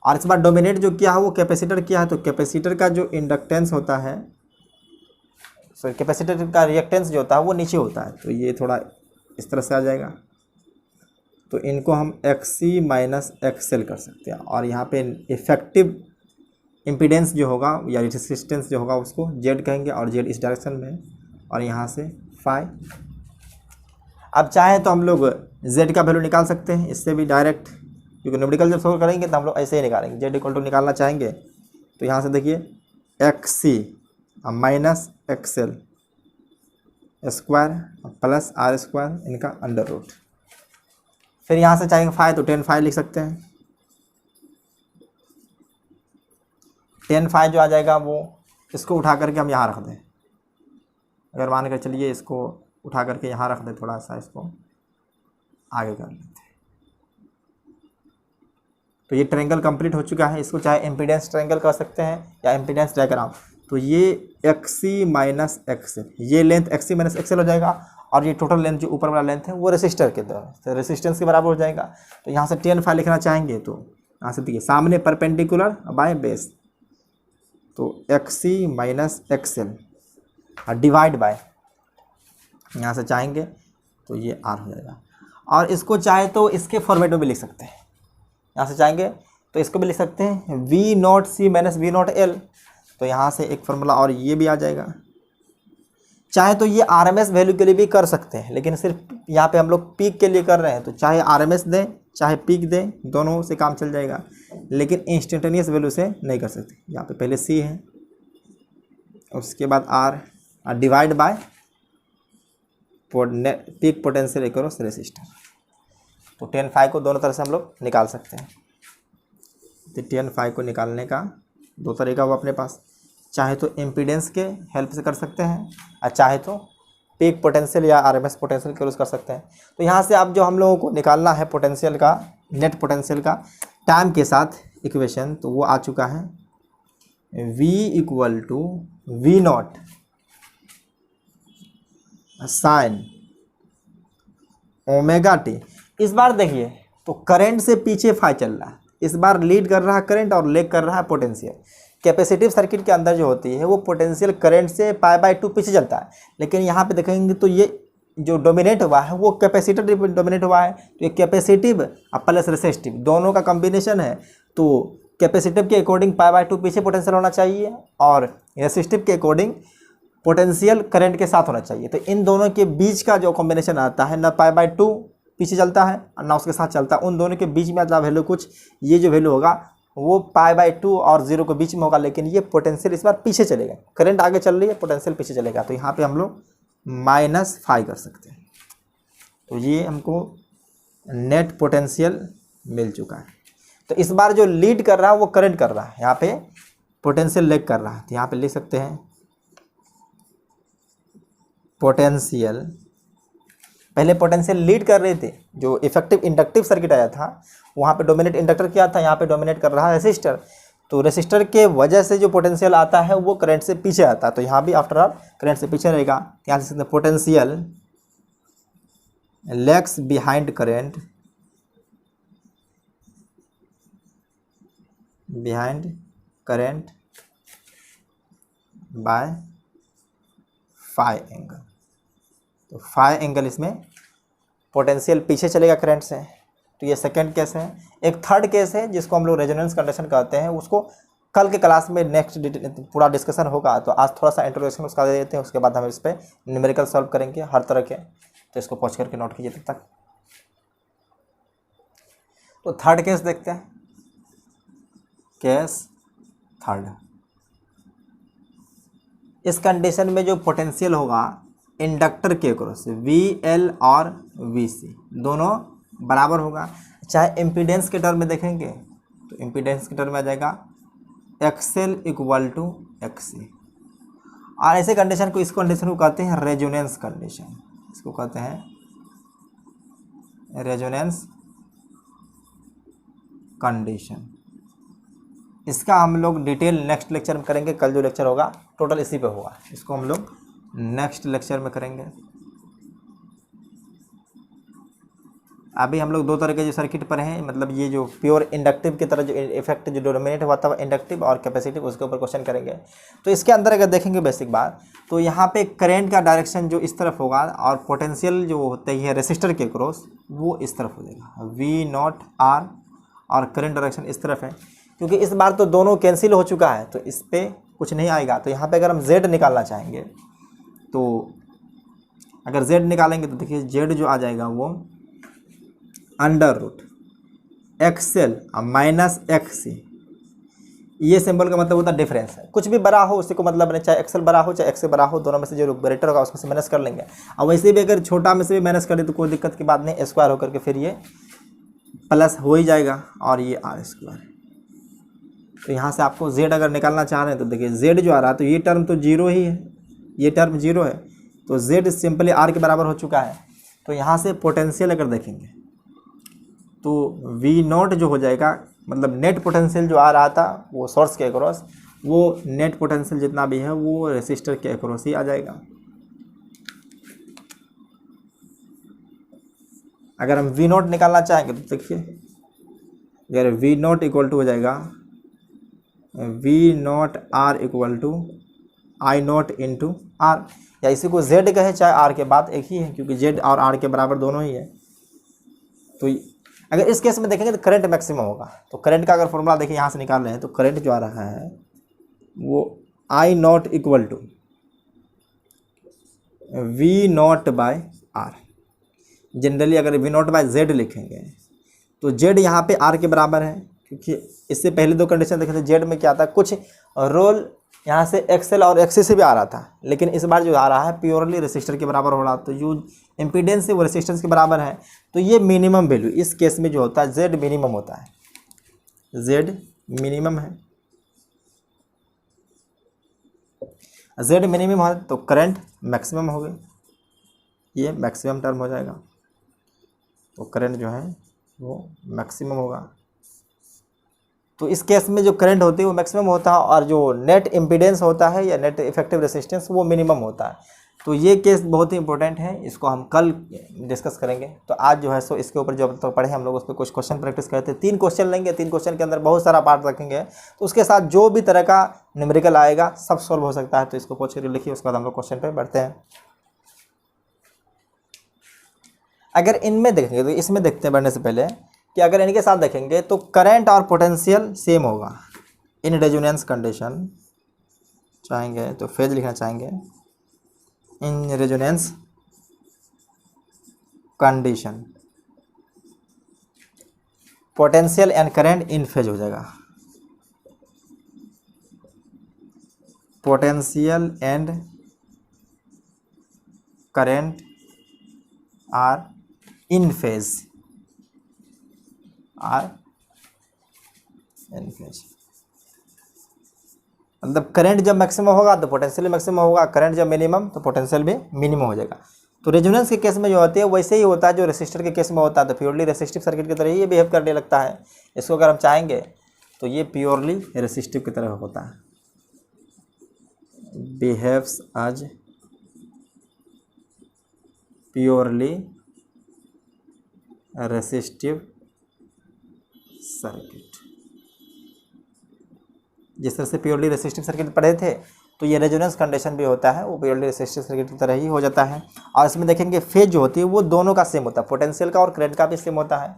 S1: और इस बार डोमिनेट जो किया है वो कैपेसिटर किया है। तो कैपेसिटर का जो इंडक्टेंस होता है, सॉरी कैपेसिटर का रिएक्टेंस जो होता है वो नीचे होता है। तो ये थोड़ा इस तरह से आ जाएगा, तो इनको हम XC माइनस XL कर सकते हैं और यहाँ पे इफेक्टिव इम्पीडेंस जो होगा या रेसिस्टेंस जो होगा उसको Z कहेंगे और Z इस डायरेक्शन में है और यहाँ से फाई। अब चाहे तो हम लोग Z का वैल्यू निकाल सकते हैं इससे भी डायरेक्ट, क्योंकि न्यूमेरिकल जब सोल्व करेंगे तो हम लोग ऐसे ही निकालेंगे। Z इक्वल टू निकालना चाहेंगे तो यहाँ से देखिए XC minus XL square plus R square इनका अंडर रूट। फिर यहाँ से चाहेंगे फाई तो 10 फाई लिख सकते हैं। 10 फाई जो आ जाएगा वो इसको उठा करके हम यहाँ रख दें। अगर मान कर चलिए इसको उठा करके यहाँ रख दें, थोड़ा सा इसको आगे कर लेते हैं। तो ये ट्रायंगल कंप्लीट हो चुका है। इसको चाहे इम्पीडेंस ट्रायंगल कर सकते हैं या इम्पीडेंस डायग्राम। तो ये XC माइनस XL, ये लेंथ XC माइनस XL हो जाएगा और ये टोटल लेंथ जो ऊपर वाला लेंथ है वो रेसिस्टर के द्वारा तो रेसिस्टेंस के बराबर हो जाएगा। तो यहाँ से 10 फाई लिखना चाहेंगे तो यहाँ से देखिए सामने परपेंडिकुलर बाय बेस, तो XC माइनस XL और डिवाइड बाय यहाँ से चाहेंगे तो ये R हो जाएगा। और इसको चाहे तो इसके फॉर्मेट में भी लिख सकते हैं, यहाँ से चाहेंगे तो इसको भी लिख सकते हैं V not C minus V not L। तो यहाँ से एक फार्मूला और ये भी आ जाएगा। चाहे तो ये RMS वैल्यू के लिए भी कर सकते हैं, लेकिन सिर्फ यहाँ पे हम लोग पीक के लिए कर रहे हैं तो चाहे RMS दें चाहे पीक दें दोनों से काम चल जाएगा, लेकिन इंस्टेंटेनियस वैल्यू से नहीं कर सकते। यहाँ पे पहले C है उसके बाद R divide by peak potential across resistor. तो 10 फाई को दोनों तरह से हम लोग निकाल सकते हैं। तो 10 फाई को निकालने का दो तरीका हुआ अपने पास, चाहे तो इम्पीडेंस के हेल्प से कर सकते हैं और चाहे तो पीक पोटेंशियल या RMS पोटेंशियल के यूज़ कर सकते हैं। तो यहाँ से अब जो हम लोगों को निकालना है पोटेंशियल का, नेट पोटेंशियल का टाइम के साथ इक्वेशन, तो वो आ चुका है V equal to V nought sine omega T. इस बार देखिए तो करंट से पीछे फाई चल रहा है, इस बार लीड कर रहा है करंट और लेग कर रहा है पोटेंशियल। कैपेसिटिव सर्किट के अंदर जो होती है वो पोटेंशियल करंट से π/2 पीछे चलता है, लेकिन यहाँ पे देखेंगे तो ये जो डोमिनेट हुआ है वो कैपेसिटर डोमिनेट हुआ है। तो ये कैपेसिटिव और प्लस रेसिस्टिव दोनों का कॉम्बिनेशन है। तो कैपेसिटिव के अकॉर्डिंग π/2 पीछे पोटेंशियल होना चाहिए और रेसिस्टिव के अकॉर्डिंग पोटेंशियल करंट के साथ होना चाहिए। तो इन दोनों के बीच का जो कॉम्बिनेशन आता है ना π/2 पीछे चलता है और ना उसके साथ चलता है, उन दोनों के बीच में आता वैल्यू कुछ ये जो वैल्यू होगा वो π/2 और 0 के बीच में होगा, लेकिन ये पोटेंशियल इस बार पीछे चलेगा। करंट आगे चल रही है, पोटेंशियल पीछे चलेगा। तो यहाँ पे हम लोग माइनस फाई कर सकते हैं। तो ये हमको नेट पोटेंशियल मिल चुका है। तो इस बार जो लीड कर रहा है वो करंट कर रहा है, यहाँ पे पोटेंशियल लेग कर रहा है। तो यहाँ पे लिख सकते हैं पोटेंशियल, पहले पोटेंशियल लीड कर रहे थे, जो इफेक्टिव इंडक्टिव सर्किट आया था वहाँ पे डोमिनेट इंडक्टर किया था, यहाँ पे डोमिनेट कर रहा है रेसिस्टर। तो रेसिस्टर के वजह से जो पोटेंशियल आता है वो करंट से पीछे आता है, तो यहाँ भी आफ्टर ऑल करंट से पीछे रहेगा। यहाँ से potential lags behind current, behind current by phi angle. तो फाई एंगल इसमें पोटेंशियल पीछे चलेगा करंट से। तो ये सेकंड केस है। एक थर्ड केस है जिसको हम लोग रेजोनेंस कंडीशन कहते हैं, उसको कल के क्लास में नेक्स्ट पूरा डिस्कशन होगा। तो आज थोड़ा सा इंट्रोडक्शन उसका दे देते हैं, उसके बाद हम इस पर न्यूमेरिकल सॉल्व करेंगे हर तरह के। तो इसको पहुँच करके नोट कीजिए तब तक। तो थर्ड केस देखते हैं। केस थर्ड, इस कंडीशन में जो पोटेंशियल होगा इंडक्टर के अक्रॉस VL और VC दोनों बराबर होगा। चाहे इम्पीडेंस के टर्म में देखेंगे तो इम्पीडेंस के टर्म में आ जाएगा XL इक्वल टू XC। और ऐसे कंडीशन को, इस कंडीशन को कहते हैं रेजोनेंस कंडीशन। इसको कहते हैं रेजोनेंस कंडीशन। इसका हम लोग डिटेल नेक्स्ट लेक्चर में करेंगे। कल जो लेक्चर होगा टोटल इसी पे होगा, इसको हम लोग नेक्स्ट लेक्चर में करेंगे। अभी हम लोग दो तरह के जो सर्किट पर हैं, मतलब ये जो प्योर इंडक्टिव की तरह जो इफेक्ट जो डोमिनेट हुआ था इंडक्टिव और कैपेसिटिव, उसके ऊपर क्वेश्चन करेंगे। तो इसके अंदर अगर देखेंगे बेसिक बात, तो यहाँ पे करंट का डायरेक्शन जो इस तरफ होगा और पोटेंशियल जो होती है रेसिस्टर के क्रॉस वो इस तरफ हो जाएगा, V0R, और करंट डायरेक्शन इस तरफ है। क्योंकि इस बार तो दोनों कैंसिल हो चुका है तो इस पर कुछ नहीं आएगा। तो यहाँ पर अगर हम Z निकालना चाहेंगे तो अगर Z निकालेंगे तो देखिए Z जो आ जाएगा वो under root XL minus XC। ये सिंबल का मतलब होता है डिफरेंस है। कुछ भी बड़ा हो उसी को मतलब नहीं, चाहे XL बड़ा हो चाहे XC बड़ा हो, दोनों में से जो ग्रेटर होगा उसमें से माइनस कर लेंगे। और वैसे भी अगर छोटा में से भी माइनस करें तो कोई दिक्कत की बात नहीं, स्क्वायर होकर के फिर ये प्लस हो ही जाएगा और ये R स्क्वायर। तो यहाँ से आपको Z अगर निकालना चाह रहे हैं तो देखिए Z जो आ रहा है तो ये टर्म तो जीरो ही है, ये टर्म जीरो है, तो Z सिंपली R के बराबर हो चुका है। तो यहाँ से पोटेंशियल अगर देखेंगे तो V0 जो हो जाएगा, मतलब नेट पोटेंशियल जो आ रहा था वो सोर्स के अक्रॉस, वो नेट पोटेंशियल जितना भी है वो रेसिस्टर के अक्रॉस ही आ जाएगा। अगर हम V0 निकालना चाहेंगे तो देखिए अगर V0 इक्वल टू हो जाएगा V0R equal to I0 into R, या इसी को Z कहे चाहे R के बाद एक ही है, क्योंकि Z और R के बराबर दोनों ही है। तो अगर इस केस में देखेंगे तो करंट मैक्सिमम होगा। तो करंट का अगर फॉर्मूला देखिए यहाँ से निकाल रहे हैं तो करंट जो आ रहा है वो I0 equal to V0 by R। Generally अगर V0 बाय Z लिखेंगे तो Z यहाँ पे R के बराबर है, क्योंकि इससे पहले दो कंडीशन देखे थे Z में क्या था, कुछ रोल यहाँ से XL और XC से भी आ रहा था, लेकिन इस बार जो आ रहा है प्योरली रेसिस्टर के बराबर हो रहा। तो जो इम्पीडेंस है वो रेसिस्टेंस के बराबर है। तो ये मिनिमम वैल्यू इस केस में जो होता है Z मिनिमम होता है, Z मिनिमम है। Z मिनिमम है तो करंट मैक्सिमम हो गई, ये मैक्सिमम टर्म हो जाएगा। तो करंट जो है वो मैक्सिमम होगा। तो इस केस में जो करंट होती है वो मैक्सिमम होता है और जो नेट इम्पीडेंस होता है या नेट इफेक्टिव रेसिस्टेंस वो मिनिमम होता है। तो ये केस बहुत ही इंपॉर्टेंट है, इसको हम कल डिस्कस करेंगे। तो आज जो है सो इसके ऊपर जो अब तक पढ़े हम लोग उस पर कुछ क्वेश्चन प्रैक्टिस करते हैं। 3 क्वेश्चन लेंगे, 3 क्वेश्चन के अंदर बहुत सारा पार्ट रखेंगे, तो उसके साथ जो भी तरह का न्यूमेरिकल आएगा सब सॉल्व हो सकता है। तो इसको पूछ कर लिखिए, उसके बाद हम लोग क्वेश्चन पर बढ़ते हैं। अगर इनमें देखेंगे तो इसमें देखते हैं बढ़ने से पहले कि अगर इनके साथ देखेंगे तो करंट और पोटेंशियल सेम होगा इन रेजोनेंस कंडीशन। चाहेंगे तो फेज लिखना चाहेंगे, in resonance condition potential and current in phase हो जाएगा, potential and current are in phase, मतलब करंट जब मैक्सिमम होगा तो पोटेंशियल मैक्सिमम होगा, करंट जब मिनिमम तो पोटेंशियल भी मिनिमम हो जाएगा। तो रेजोनेंस के केस में जो होती है वैसे ही होता है जो रेसिस्टर के केस में होता है। तो प्योरली रेसिस्टिव सर्किट की तरह ये बिहेव करने लगता है। इसको अगर हम चाहेंगे तो ये प्योरली रेसिस्टिव की तरह होता है, behaves as purely resistive circuit. जिस तरह से प्योरली रेसिस्टिव सर्किट पढ़े थे तो ये रेजोनेंस कंडीशन भी होता है, वो प्योरली रेसिस्टिव सर्किट की तरह ही हो जाता है। और इसमें देखेंगे फेज जो होती है वो दोनों का सेम होता है, पोटेंशियल का और करंट का भी सेम होता है।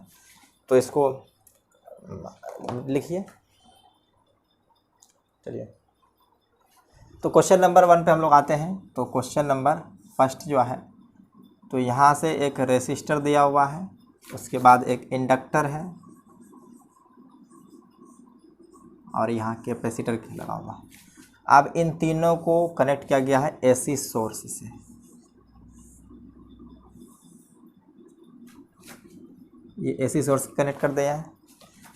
S1: तो इसको लिखिए, चलिए। तो क्वेश्चन नंबर 1 पे हम लोग आते हैं। तो क्वेश्चन नंबर फर्स्ट जो है, तो यहाँ से एक रेसिस्टर दिया हुआ है, उसके बाद एक इंडक्टर है और यहाँ कैपेसिटर लगा हुआ है। अब इन तीनों को कनेक्ट किया गया है एसी सोर्स से। ये AC सोर्स कनेक्ट कर दिया है।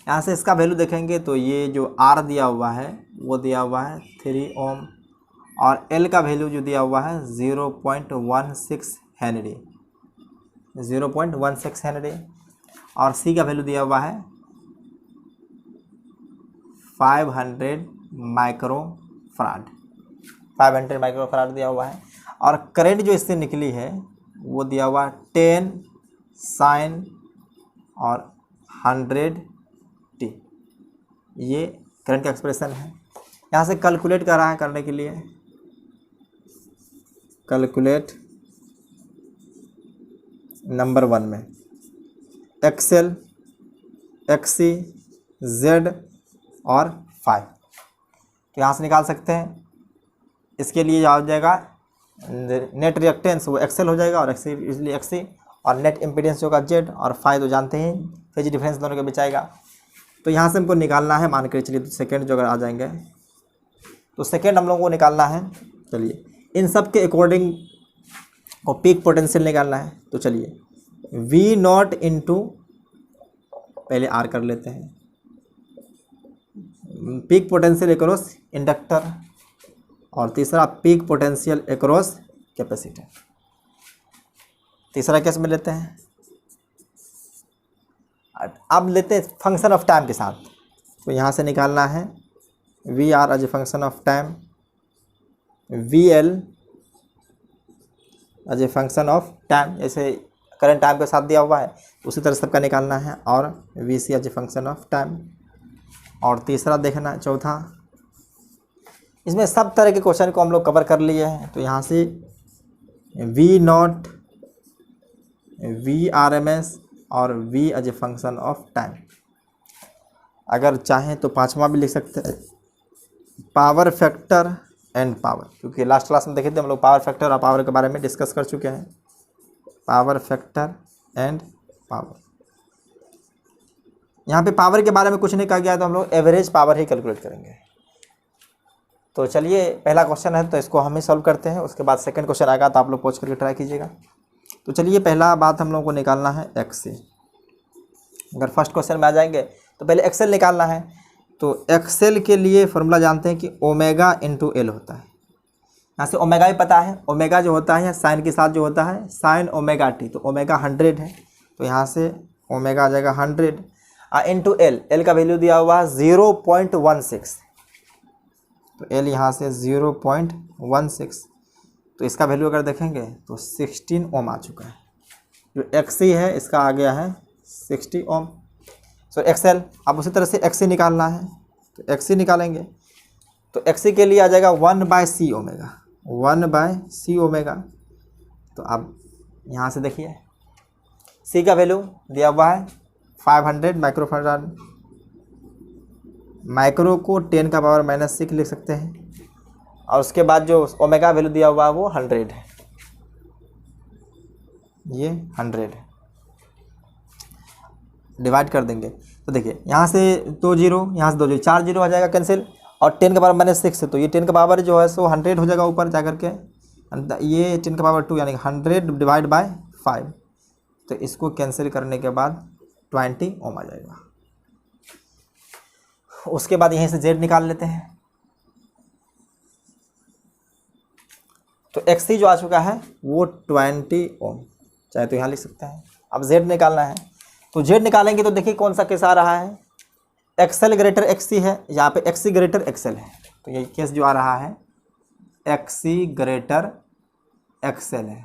S1: यहाँ से इसका वैल्यू देखेंगे तो ये जो R दिया हुआ है वो दिया हुआ है 3 ओम, और L का वैल्यू जो दिया हुआ है 0.16 हेनरी, 0.16 हेनरी, और C का वैल्यू दिया हुआ है 500 माइक्रोफराड, 500 माइक्रोफराड दिया हुआ है। और करंट जो इससे निकली है वो दिया हुआ 10 साइन और 100t, ये करंट का एक्सप्रेशन है। यहाँ से कैलकुलेट कर रहा है, करने के लिए कैलकुलेट नंबर 1 में XL, XC, Z और 5, तो यहाँ से निकाल सकते हैं। इसके लिए क्या हो जाएगा, नेट रिएक्टेंस वो XL हो जाएगा और XC इसलिए XC, और नेट इम्पीडेंस होगा Z, और 5 तो जानते हैं फेज डिफरेंस दोनों के बीच आएगा। तो यहाँ से हमको निकालना है, मान के चलिए तो सेकेंड जो अगर आ जाएंगे तो सेकेंड हम लोगों को निकालना है। चलिए इन सब के अकॉर्डिंग को पीक पोटेंशियल निकालना है। तो चलिए V0 इंटू, पहले R कर लेते हैं, पीक पोटेंशियल एक्रॉस इंडक्टर, और तीसरा पीक पोटेंशियल एक्रॉस कैपेसिटर। तीसरा केस में लेते हैं, अब लेते हैं फंक्शन ऑफ टाइम के साथ। तो यहाँ से निकालना है VR as a function of time, VL as a function of time, जैसे करंट टाइम के साथ दिया हुआ है उसी तरह सबका निकालना है, और VC as a function of time. और तीसरा देखना है, चौथा, इसमें सब तरह के क्वेश्चन को हम लोग कवर कर लिए हैं। तो यहाँ से V0, VRMS और V as a function of time. अगर चाहें तो पांचवा भी लिख सकते हैं, पावर फैक्टर एंड पावर, क्योंकि लास्ट क्लास में देखे थे हम लोग पावर फैक्टर और पावर के बारे में डिस्कस कर चुके हैं। पावर फैक्टर एंड पावर, यहाँ पे पावर के बारे में कुछ नहीं कहा गया, तो हम लोग एवरेज पावर ही कैलकुलेट करेंगे। तो चलिए पहला क्वेश्चन है तो इसको हम ही सॉल्व करते हैं, उसके बाद सेकंड क्वेश्चन आएगा तो आप लोग पहुँच करके ट्राई कीजिएगा। तो चलिए पहला बात हम लोगों को निकालना है XC। अगर फर्स्ट क्वेश्चन में आ जाएंगे तो पहले XL निकालना है। तो XL के लिए फॉर्मूला जानते हैं कि ओमेगा इंटू L होता है। यहाँ से ओमेगा ही पता है, ओमेगा जो होता है साइन के साथ जो होता है साइन ओमेगा t, तो ओमेगा 100 है, तो यहाँ से ओमेगा आ जाएगा 100 इंटू L का वैल्यू दिया हुआ है 0.16, तो L यहाँ से 0.16, तो इसका वैल्यू अगर देखेंगे तो 16 ओम आ चुका है। जो XC है इसका आ गया है 60 ओम। सो XL, अब उसी तरह से XC निकालना है, तो XC निकालेंगे तो XC के लिए आ जाएगा 1/C ओमेगा, 1/C ओमेगा। तो अब यहाँ से देखिए C का वैल्यू दिया हुआ है 500 माइक्रोफराड, माइक्रो को 10 का पावर -6 लिख सकते हैं, और उसके बाद जो ओमेगा वैल्यू दिया हुआ है वो 100 है, ये 100 है। डिवाइड कर देंगे तो देखिए यहाँ से 2 जीरो, यहाँ से 2 जीरो, 4 जीरो आ जाएगा कैंसिल, और 10 का पावर -6 है, तो ये 10 का पावर जो है सो 100 हो जाएगा ऊपर जा करके, ये 10 का पावर 2 यानी 100 डिवाइड बाय 5, तो इसको कैंसिल करने के बाद 20 ओम आ जाएगा। उसके बाद यहीं से Z निकाल लेते हैं। तो XC जो आ चुका है वो 20 ओम, चाहे तो यहाँ लिख सकते हैं। अब Z निकालना है, तो Z निकालेंगे तो देखिए कौन सा केस आ रहा है, XL ग्रेटर XC है, यहाँ पे XC ग्रेटर XL है, तो ये केस जो आ रहा है XC ग्रेटर XL है।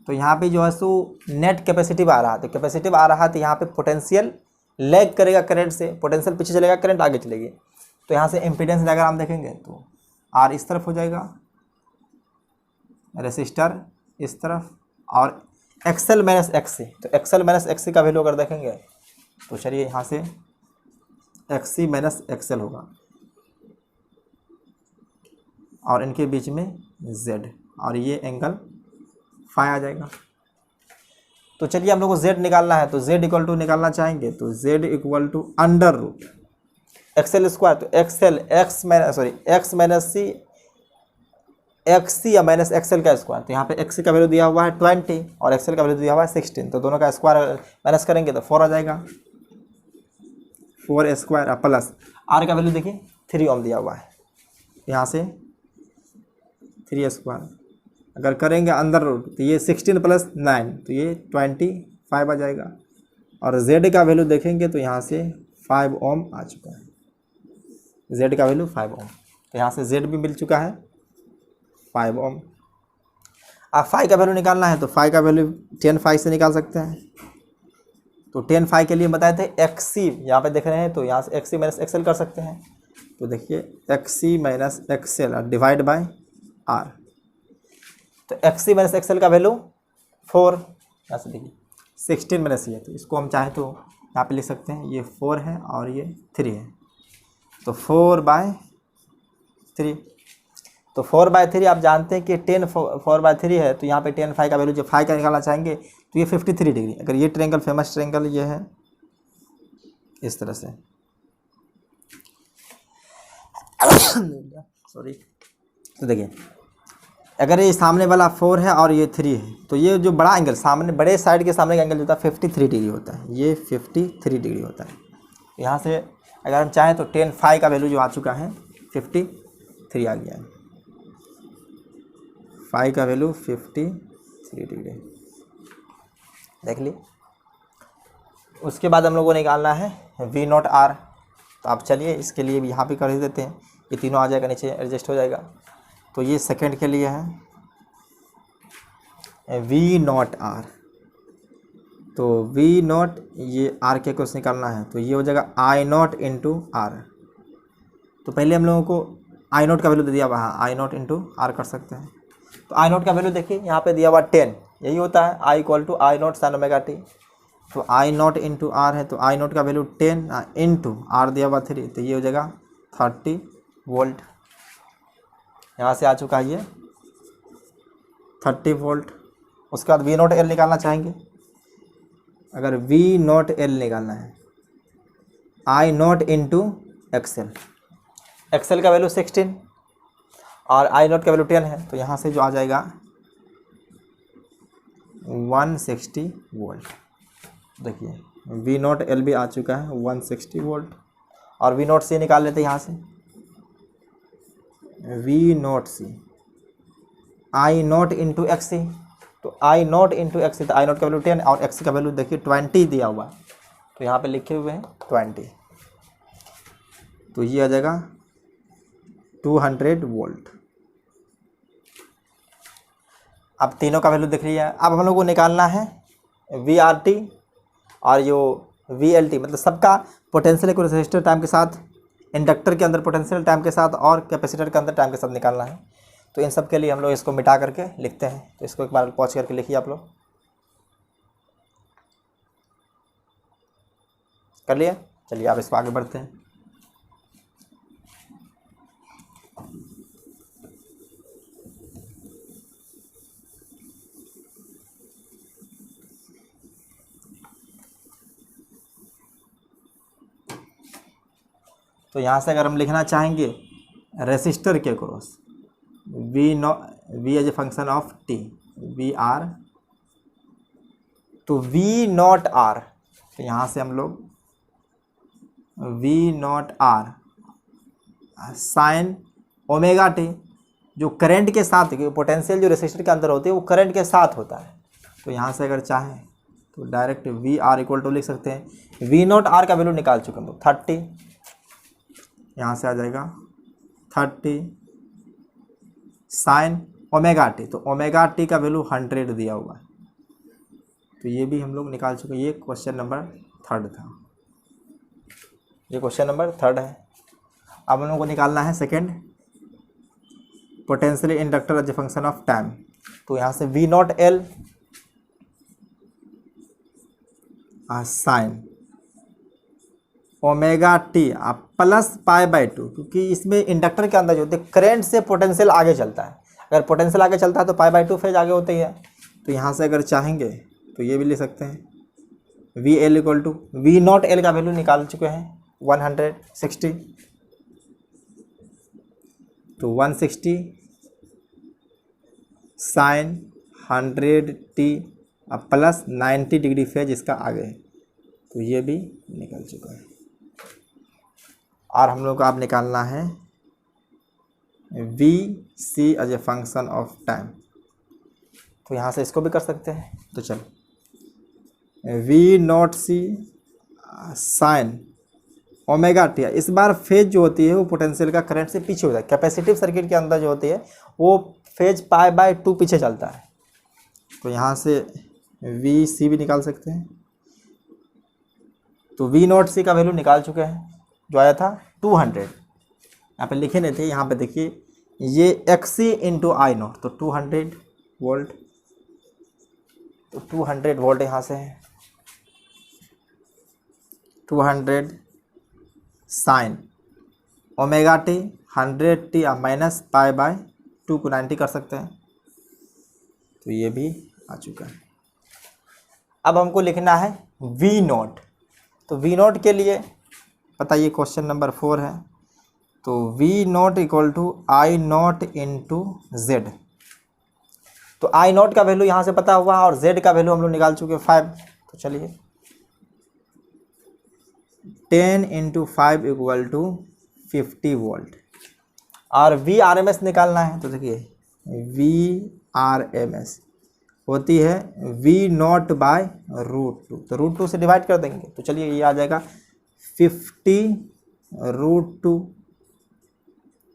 S1: तो यहाँ पे जो है सो नेट कैपेसिटिव आ रहा है, तो कैपेसिटिव आ रहा है तो यहाँ पे पोटेंशियल लैग करेगा करंट से, पोटेंशियल पीछे चलेगा, करंट आगे चलेगी। तो यहाँ से इम्पीडेंस डायग्राम देखेंगे तो R इस तरफ हो जाएगा, रेसिस्टर इस तरफ, और XL माइनस XC, तो XL माइनस XC का वैल्यू अगर देखेंगे तो चलिए यहाँ से XC माइनस XL होगा, और इनके बीच में Z, और ये एंगल फाई आ जाएगा। तो चलिए हम लोग को Z निकालना है, तो Z इक्वल टू निकालना चाहेंगे तो Z equal to under root XL square, तो XL x minus C X C या माइनस एक्सएल का स्क्वायर, तो यहाँ पे एक्स सी का वैल्यू दिया हुआ है 20 और एक्सएल का वैल्यू दिया हुआ है 16, तो दोनों का स्क्वायर माइनस करेंगे तो 4 आ जाएगा, 4 स्क्वायर प्लस आर का वैल्यू देखिए 3 ओम दिया हुआ है, यहाँ से 3 स्क्वायर अगर करेंगे अंदर रूट तो ये 16 प्लस 9 तो ये 25 आ जाएगा, और जेड का वैल्यू देखेंगे तो यहाँ से 5 ओम आ चुका है, जेड का वैल्यू 5 ओम, तो यहाँ से जेड भी मिल चुका है 5 ओम। अब फाई का वैल्यू निकालना है तो फाई का वैल्यू 10 फाई से निकाल सकते हैं, तो 10 फाई के लिए बताए थे एक्स सी, यहाँ पे देख रहे हैं तो यहाँ से एक्स सी माइनस एक्सएल कर सकते हैं, तो देखिए X C minus XL divide by R, तो एक्स सी माइनस एक्सएल का वैल्यू 4, यहाँ से देखिए 16 माइनस ये, तो इसको हम चाहें तो यहाँ पे लिख सकते हैं, ये 4 है और ये 3 है, तो 4/3, तो 4/3 आप जानते हैं कि 10 4/3 है, तो यहाँ पे 10 फाई का वैल्यू जो फाई का निकालना चाहेंगे तो ये 53 डिग्री, अगर ये ट्रायंगल फेमस ट्रायंगल ये है इस तरह से सॉरी, तो देखिए अगर ये सामने वाला 4 है और ये 3 है, तो ये जो बड़ा एंगल सामने बड़े साइड के सामने का एंगल जो होता है 53 डिग्री होता है, ये 53 डिग्री होता है, यहाँ से अगर हम चाहें तो 10 फाई का वैल्यू जो आ चुका है 53 आ गया है, फाई का वैल्यू 53 डिग्री देख ली। उसके बाद हम लोगों को निकालना है वी नॉट आर, तो आप चलिए इसके लिए भी यहाँ पे कर ही देते हैं, ये तीनों आ जाएगा नीचे एडजस्ट हो जाएगा, तो ये सेकंड के लिए है वी नॉट आर, तो वी नॉट ये आर के कुछ निकालना है तो ये हो जाएगा आई नॉट इंटू आर, तो पहले हम लोगों को आई नॉट का वैल्यू दे दिया हुआ है, आई नॉट इंटू आर कर सकते हैं, तो आई नॉट का वैल्यू देखिए यहाँ पे दिया हुआ 10, यही होता है I equal to I naught sine omega T, तो आई नॉट इंटू आर है, तो आई नॉट का वैल्यू 10 इंटू आर दिया हुआ 3, तो ये हो जाएगा 30 वोल्ट, यहाँ से आ चुका है ये 30 वोल्ट। उसके बाद वी नॉट एल निकालना चाहेंगे, अगर वी नॉट एल निकालना है I not into XL, XL का वैल्यू 16 और आई नॉट का वैल्यू 10 है, तो यहाँ से जो आ जाएगा 160 वोल्ट, देखिए वी नॉट एल भी आ चुका है 160 वोल्ट, और वी नॉट सी निकाल लेते हैं यहाँ से, V not C I not into X C, तो I not into X C, तो आई नॉट का वैल्यू 10 और एक्स का वैल्यू देखिए 20 दिया हुआ है, तो यहाँ पे लिखे हुए हैं 20, तो ये आ जाएगा 200 वोल्ट। अब तीनों का वैल्यू देख लिया है, अब हम लोग को निकालना है वी आर टी और जो वी एल टी, मतलब सबका पोटेंशियल को रेजिस्टर टाइम के साथ, इंडक्टर के अंदर पोटेंशियल टाइम के साथ और कैपेसिटर के अंदर टाइम के साथ निकालना है, तो इन सब के लिए हम लोग इसको मिटा करके लिखते हैं, तो इसको एक बार पॉज करके लिखिए आप लोग, कर लिया, चलिए आप इसको आगे बढ़ते हैं। तो यहाँ से अगर हम लिखना चाहेंगे रेसिस्टर के cross V as a function of T V R, तो वी नॉट आर, तो यहाँ से हम लोग V not R sine omega T, जो करंट के साथ पोटेंशियल जो रेसिस्टर के अंदर होती है वो करंट के साथ होता है, तो यहाँ से अगर चाहें तो direct V R equal to लिख सकते हैं, वी नॉट आर का वैल्यू निकाल चुके हम लोग 30, यहाँ से आ जाएगा 30 साइन ओमेगा टी, तो ओमेगा टी का वैल्यू 100 दिया हुआ है, तो ये भी हम लोग निकाल चुके, ये क्वेश्चन नंबर 3 था, ये क्वेश्चन नंबर 3 है। अब हम लोग को निकालना है second potential inductor as a function of time, तो यहाँ से V not L sine omega T plus π/2, क्योंकि इसमें इंडक्टर के अंदर जो होते हैं करंट से पोटेंशियल आगे चलता है, अगर पोटेंशियल आगे चलता है तो π/2 फेज आगे होते ही है, तो यहाँ से अगर चाहेंगे तो ये भी ले सकते हैं V L equal to V not L का वैल्यू निकाल चुके हैं 160, तो 160 sign 100t plus 90 degree phase इसका आगे है, तो ये भी निकल चुका है। और हम लोग को अब निकालना है V C as a function of time, तो यहाँ से इसको भी कर सकते हैं। तो चलो V not C sine omega T, इस बार फेज जो होती है वो पोटेंशियल का करंट से पीछे होता है। कैपेसिटिव सर्किट के अंदर जो होती है वो फेज π/2 पीछे चलता है, तो यहाँ से वी सी भी निकाल सकते हैं। तो वी नॉट सी का वैल्यू निकाल चुके हैं, जो आया था 200। यहाँ पे लिखे नहीं थे, यहाँ पे देखिए ये XC इंटू आई नॉट, तो 200 वोल्ट, तो 200 वोल्ट यहाँ से है। 200 sign omega T 100t minus π/2 को 90 कर सकते हैं, तो ये भी आ चुका है। अब हमको लिखना है वी नॉट, तो वी नॉट के लिए पता ये क्वेश्चन नंबर 4 है, तो V not equal to I not into Z. तो आई नॉट का वैल्यू यहाँ से पता हुआ और जेड का वैल्यू हम लोग निकाल चुके 5। तो चलिए 10 इंटू 5 इक्वल टू 50 वोल्ट। और वी आर एम एस निकालना है, तो देखिए वी आर एम एस होती है वी नॉट बाय √2, तो √2 से डिवाइड कर देंगे, तो चलिए ये आ जाएगा 50√2।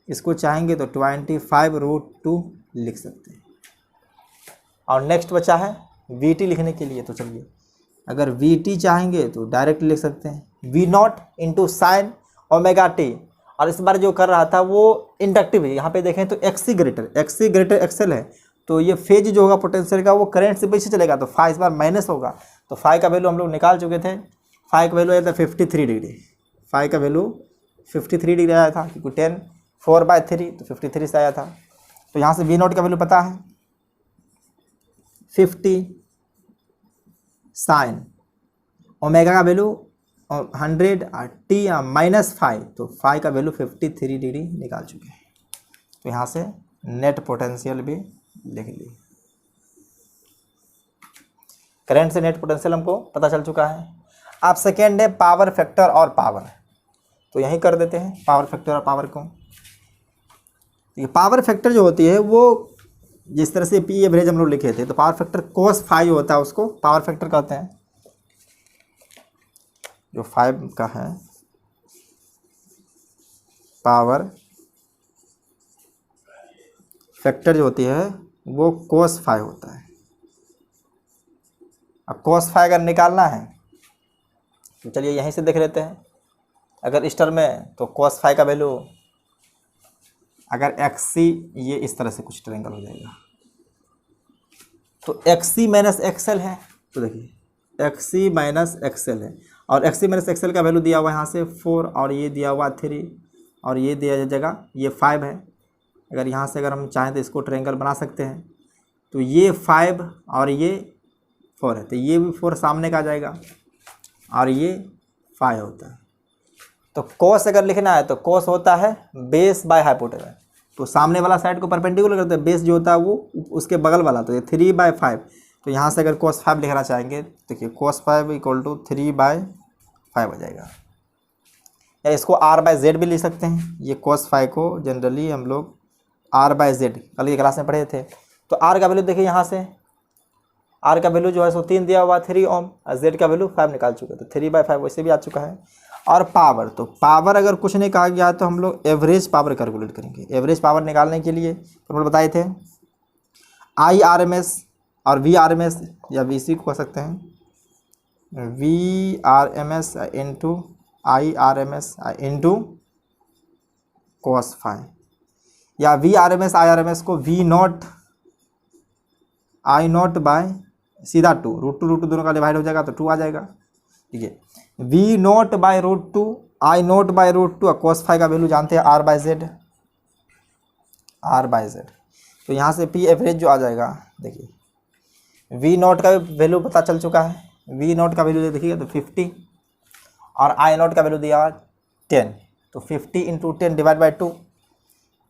S1: इसको चाहेंगे तो 25√2 लिख सकते हैं। और नेक्स्ट बचा है वी टी लिखने के लिए, तो चलिए अगर वी टी चाहेंगे तो डायरेक्ट लिख सकते हैं V not into sine omega T. और इस बार जो कर रहा था वो इंडक्टिव है, यहाँ पे देखें तो XC ग्रेटर एक्सेल है, तो ये फेज जो होगा पोटेंशियल का वो करंट से पीछे चलेगा, तो फाई इस बार माइनस होगा। तो फाई का वैल्यू हम लोग निकाल चुके थे, फाई का वैल्यू आया था 53 डिग्री, फाई का वैल्यू 53 डिग्री आया था, क्योंकि 10 4/3 तो 53 से आया था। तो यहाँ से वी नॉट का वैल्यू पता है 50 साइन ओमेगा का वैल्यू 100t माइनस 5, तो फाई का वैल्यू 53 डिग्री निकाल चुके हैं। तो यहाँ से नेट पोटेंशियल भी लिख ली, करंट से नेट पोटेंशियल हमको पता चल चुका है। अब सेकेंड है पावर फैक्टर और पावर, तो यहीं कर देते हैं पावर फैक्टर और पावर को। ये पावर फैक्टर जो होती है वो जिस तरह से पी एवरेज हम लोग लिखे थे, तो पावर फैक्टर cos 5 होता है, उसको पावर फैक्टर कहते हैं। जो 5 का है पावर फैक्टर जो होती है वो cos 5 होता है। अब cos 5 अगर निकालना है तो चलिए यहीं से देख लेते हैं। अगर इस टर्म में तो cos 5 का वैल्यू अगर XC, ये इस तरह से कुछ ट्रायंगल हो जाएगा, तो XC माइनस XL है, तो देखिए XC माइनस XL है, और XC माइनस XL का वैल्यू दिया हुआ यहाँ से 4, और ये दिया हुआ 3, और ये दिया जगह ये 5 है। अगर यहाँ से अगर हम चाहें तो इसको ट्रायंगल बना सकते हैं, तो ये 5 और ये 4 है, तो ये भी 4 सामने का आ जाएगा, और ये 5 होता है। तो cos अगर लिखना है तो cos होता है बेस बाय हाइपोटेनस, तो सामने वाला साइड को परपेंडिकुलर करते हैं, बेस जो होता है वो उसके बगल वाला, तो ये 3/5। तो यहाँ से अगर cos 5 लिखना चाहेंगे, देखिए cos 5 इक्वल टू 3/5 हो जाएगा। या इसको r/z भी लिख सकते हैं। ये cos 5 को जनरली हम लोग r/z कल की क्लास में पढ़े थे। तो r का वैल्यू देखिए, यहाँ से r का वैल्यू जो है सो 3 दिया हुआ 3 ओम, और z का वैल्यू 5 निकाल चुके, तो 3/5 वैसे भी आ चुका है। और पावर, तो पावर अगर कुछ नहीं कहा गया तो हम लोग एवरेज पावर कैलकुलेट करेंगे। एवरेज पावर निकालने के लिए फॉर्मूला बताए थे IRMS और VRMS या VC को कह सकते हैं, VRMS into IRMS into cos 5, या VRMS IRMS को V nought I nought by सीधा 2 √2 दोनों का डिवाइड हो जाएगा, तो 2 आ जाएगा। ठीक है, V nought by √2 I nought by √2, cos 5 का वैल्यू जानते हैं r/z। तो यहाँ से P एवरेज जो आ जाएगा, देखिए V नॉट का वैल्यू पता चल चुका है, V नॉट का वैल्यू देखिए तो 50, और I नॉट का वैल्यू दिया 10, तो 50 इंटू 10 डिवाइड बाई 2।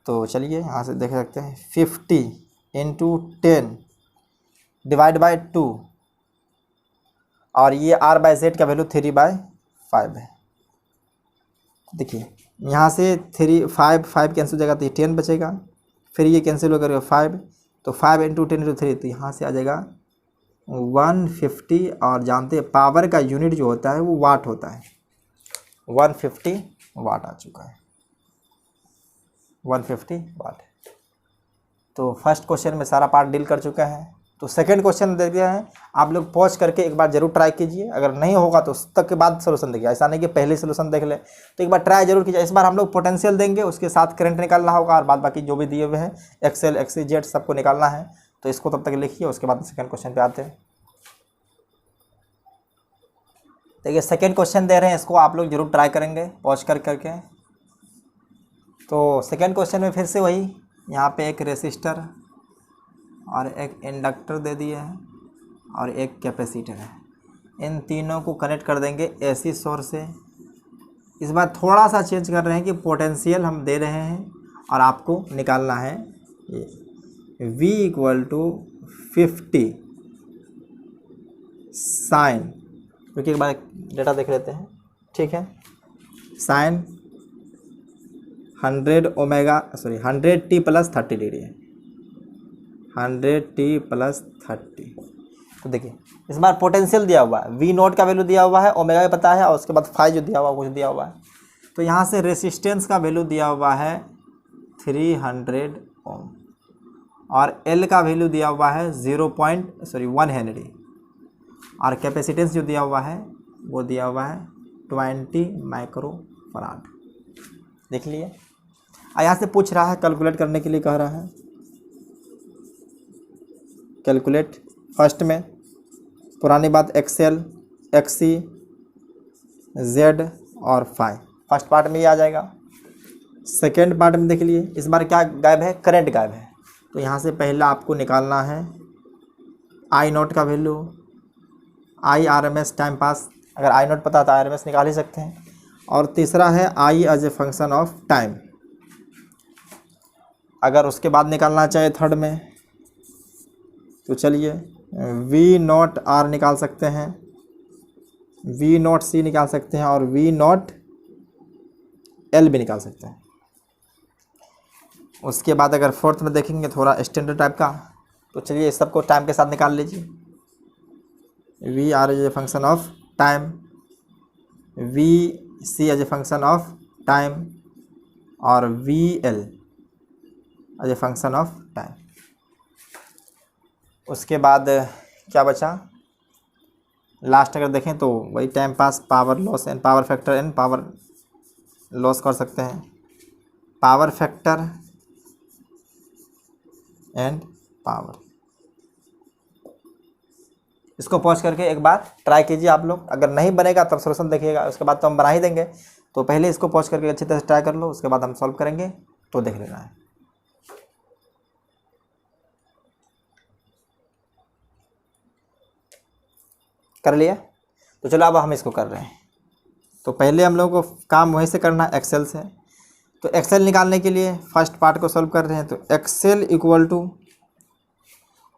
S1: तो चलिए यहाँ से देख सकते हैं 50 इंटू 10 डिवाइड बाई 2, और ये R/Z का वैल्यू 3/5 है। देखिए यहाँ से 5 कैंसिल हो जाएगा तो ये 10 बचेगा, फिर ये कैंसिल होकर 5, तो 5 इंटू 10 इंटू 3, तो यहाँ से आ जाएगा 150, और जानते हैं पावर का यूनिट जो होता है वो वाट होता है, 150 वाट आ चुका है, 150 वाट। तो फर्स्ट क्वेश्चन में सारा पार्ट डील कर चुका है। तो सेकंड क्वेश्चन दे दिया है, आप लोग पॉज करके एक बार जरूर ट्राई कीजिए, अगर नहीं होगा तो उस तक के बाद सोल्यूशन देखिए, ऐसा नहीं कि पहले सोल्यूशन देख ले, तो एक बार ट्राई जरूर कीजिए। इस बार हम लोग पोटेंशियल देंगे, उसके साथ करंट निकालना होगा, और बाद बाकी जो भी दिए हुए हैं एक्सेल XYZ सबको निकालना है। तो इसको तब तक लिखिए, उसके बाद सेकंड क्वेश्चन पे आते हैं। देखिए सेकंड क्वेश्चन दे रहे हैं, इसको आप लोग जरूर ट्राई करेंगे पॉज करके। तो सेकंड क्वेश्चन में फिर से वही, यहाँ पे एक रेसिस्टर और एक इंडक्टर दे दिए हैं और एक कैपेसिटर है, इन तीनों को कनेक्ट कर देंगे AC सोर्स से। इस बार थोड़ा सा चेंज कर रहे हैं कि पोटेंशियल हम दे रहे हैं और आपको निकालना है V = 50 साइन, क्योंकि एक बार डेटा देख लेते हैं, ठीक है। साइन 100t + 30 डिग्री है, 100t + 30। तो देखिए इस बार पोटेंशियल दिया हुआ है, V0 का वैल्यू दिया हुआ है, ओमेगा भी पता है, और उसके बाद फाई जो दिया हुआ है कुछ दिया हुआ है। तो यहाँ से रेसिस्टेंस का वैल्यू दिया हुआ है 300 ओम, और L का वैल्यू दिया हुआ है 1 हेनरी, और कैपेसिटेंस जो दिया हुआ है वो दिया हुआ है 20 माइक्रोफराड। देख लिए। यहाँ से पूछ रहा है, कैलकुलेट करने के लिए कह रहा है, कैलकुलेट। फर्स्ट में पुरानी बात एक्सेल, XC, Z और फाई, फर्स्ट पार्ट में ये आ जाएगा। सेकेंड पार्ट में देख लिए, इस बार क्या गायब है, करंट गायब है। तो यहाँ से पहला आपको निकालना है I0 का वैल्यू, IRMS टाइम पास, अगर I0 पता तो IRMS निकाल ही सकते हैं। और तीसरा है I as a function of time, अगर उसके बाद निकालना चाहे थर्ड में तो चलिए V0 R निकाल सकते हैं, V0 C निकाल सकते हैं, और V0 L भी निकाल सकते हैं। उसके बाद अगर फोर्थ में देखेंगे थोड़ा स्टैंडर्ड टाइप का, तो चलिए इस सबको टाइम के साथ निकाल लीजिए। VR as a function of time, VC as a function of time, और VL as a function of time. उसके बाद क्या बचा, लास्ट अगर देखें तो वही time pass, power loss and power factor and power loss कर सकते हैं, पावर फैक्टर एंड पावर। इसको पॉज करके एक बार ट्राई कीजिए आप लोग, अगर नहीं बनेगा तब सोल्यूशन देखिएगा, उसके बाद तो हम बना ही देंगे। तो पहले इसको पॉज करके अच्छी तरह से ट्राई कर लो, उसके बाद हम सॉल्व करेंगे, तो देख लेना है। कर लिया? तो चलो अब हम इसको कर रहे हैं। तो पहले हम लोगों को काम वहीं से करना है, एक्सेल से। तो एक्सेल निकालने के लिए फर्स्ट पार्ट को सॉल्व कर रहे हैं। तो एक्सेल =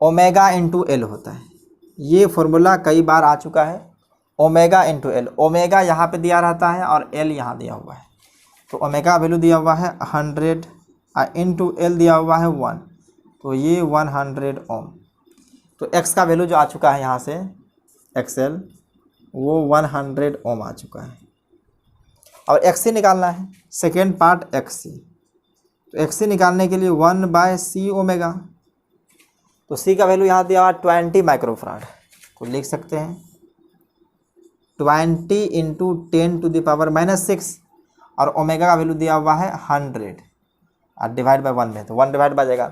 S1: ओमेगा × L होता है, ये फॉर्मूला कई बार आ चुका है, ओमेगा × L। ओमेगा यहाँ पे दिया रहता है और L यहाँ दिया हुआ है। तो ओमेगा वैल्यू दिया हुआ है 100 इंटू L दिया हुआ है 1, तो ये 100 ओम। तो x का वैल्यू जो आ चुका है यहाँ से एक्सेल, वो 100 ओम आ चुका है। और XC निकालना है, सेकेंड पार्ट XC। तो XC निकालने के लिए 1/C ओमेगा, तो C का वैल्यू यहाँ दिया हुआ 20 माइक्रोफराड, तो लिख सकते हैं 20 × 10⁻⁻6, और ओमेगा का वैल्यू दिया हुआ है 100 और डिवाइड बाय 1 में, तो 1 डिवाइड बाय जाएगा।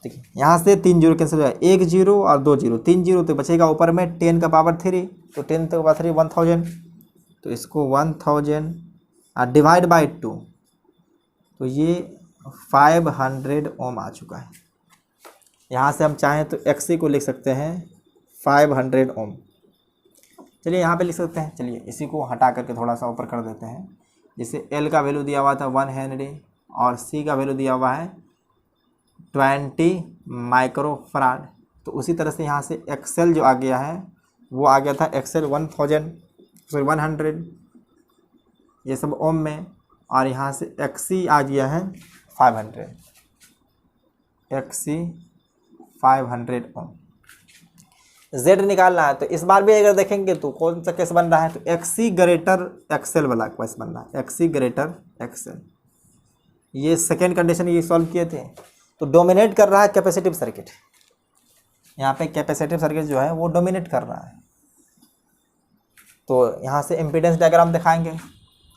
S1: देखिए यहाँ से 3 जीरो कैंसिल हो जाएगा, 1 जीरो और 2 जीरो, 3 जीरो, तो बचेगा ऊपर में 10 का पावर 3, तो 10 का पावर 3 1000, तो इसको 1000 और डिवाइड बाय 2, तो ये 500 ओम आ चुका है। यहाँ से हम चाहें तो XC को लिख सकते हैं 500 ओम। चलिए यहाँ पे लिख सकते हैं, चलिए इसी को हटा करके थोड़ा सा ऊपर कर देते हैं। जैसे L का वैल्यू दिया हुआ था 1 हेनरी और C का वैल्यू दिया हुआ है 20 माइक्रोफराड। तो उसी तरह से यहाँ से एक्सेल जो आ गया है वो आ गया था एक्सेल 100 ये सब ओम में, और यहाँ से एक्सी आ गया है 500 एक्सी 500 ओम। जेड निकालना है, तो इस बार भी अगर देखेंगे तो कौन सा केस बन रहा है, तो एक्सी ग्रेटर एक्सेल वाला केस बन रहा है, एक्सी ग्रेटर एक्सेल। ये सेकेंड कंडीशन ये सॉल्व किए थे। तो डोमिनेट कर रहा है कैपेसिटिव सर्किट, यहाँ पे कैपेसिटिव सर्किट जो है वो डोमिनेट कर रहा है। तो यहाँ से इम्पीडेंस डायग्राम दिखाएंगे,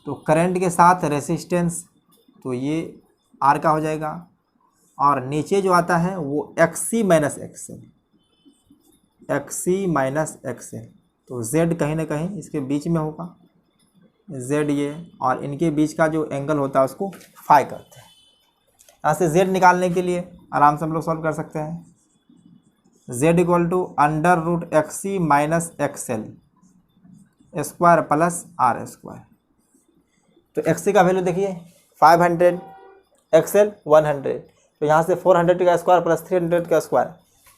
S1: तो करंट के साथ रेसिस्टेंस, तो ये आर का हो जाएगा, और नीचे जो आता है वो XC minus XL, XC minus XL. तो जेड कहीं ना कहीं इसके बीच में होगा, जेड ये, और इनके बीच का जो एंगल होता है उसको फाई करते हैं। यहाँ से जेड निकालने के लिए आराम से हम लोग सॉल्व कर सकते हैं। Z equal to under root XC minus XL square plus R square. तो एक्सी का वैल्यू देखिए 500, एक्सेल 100, तो यहाँ से 400 का स्क्वायर प्लस 300 का स्क्वायर।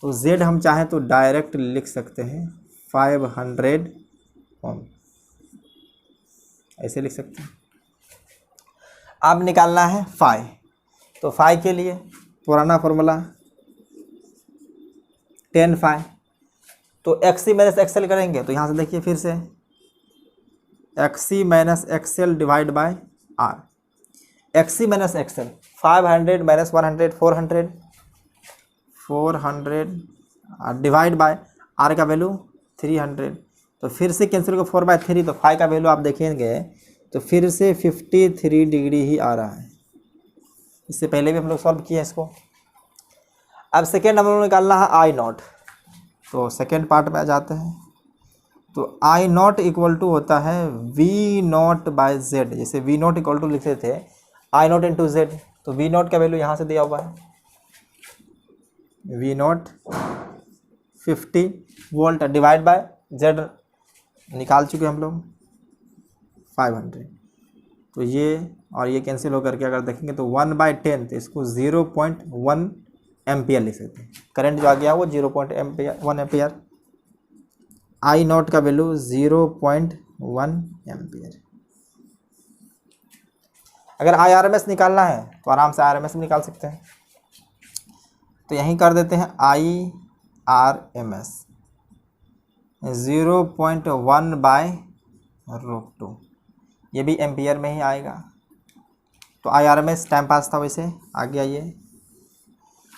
S1: तो जेड हम चाहें तो डायरेक्ट लिख सकते हैं 500 ओम, ऐसे लिख सकते हैं। अब निकालना है फाई, तो फाई के लिए पुराना फॉर्मूला 10 फाई। तो एक्सी माइनस एक्सेल करेंगे, तो यहाँ से देखिए फिर से XC minus XL divide by R. XC minus XL 500 minus 100 400 divide by R का वैल्यू 300। तो फिर से कैंसिल को 4/3, तो फाई का वैल्यू आप देखेंगे तो फिर से 53 डिग्री ही आ रहा है। इससे पहले भी हम लोग सॉल्व किए हैं इसको। अब सेकेंड हम लोग निकालना है आई नॉट, तो सेकेंड पार्ट में आ जाते हैं। तो आई नॉट इक्वल टू होता है वी नॉट बाय जेड। जैसे वी नॉट इक्वल टू लिखते थे आई नॉट इंटू जेड, तो वी नॉट का वैल्यू यहाँ से दिया हुआ है, V naught 50 volt divide by Z निकाल चुके हम लोग 500। तो ये और ये कैंसिल होकर के अगर देखेंगे तो 1/10, तो इसको 0.1 एम्पियर लिख सकते हैं। करंट जो आ गया वो 0.1 एम्पियर, आई नॉट का वैल्यू 0.1 एम्पियर। अगर आई आर एम एस निकालना है तो आराम से आर एम एस में निकाल सकते हैं। तो यहीं कर देते हैं आई आर एम एस 0.1/√2, ये भी एम्पियर में ही आएगा। तो I R M S time pass था, वैसे आ गया ये।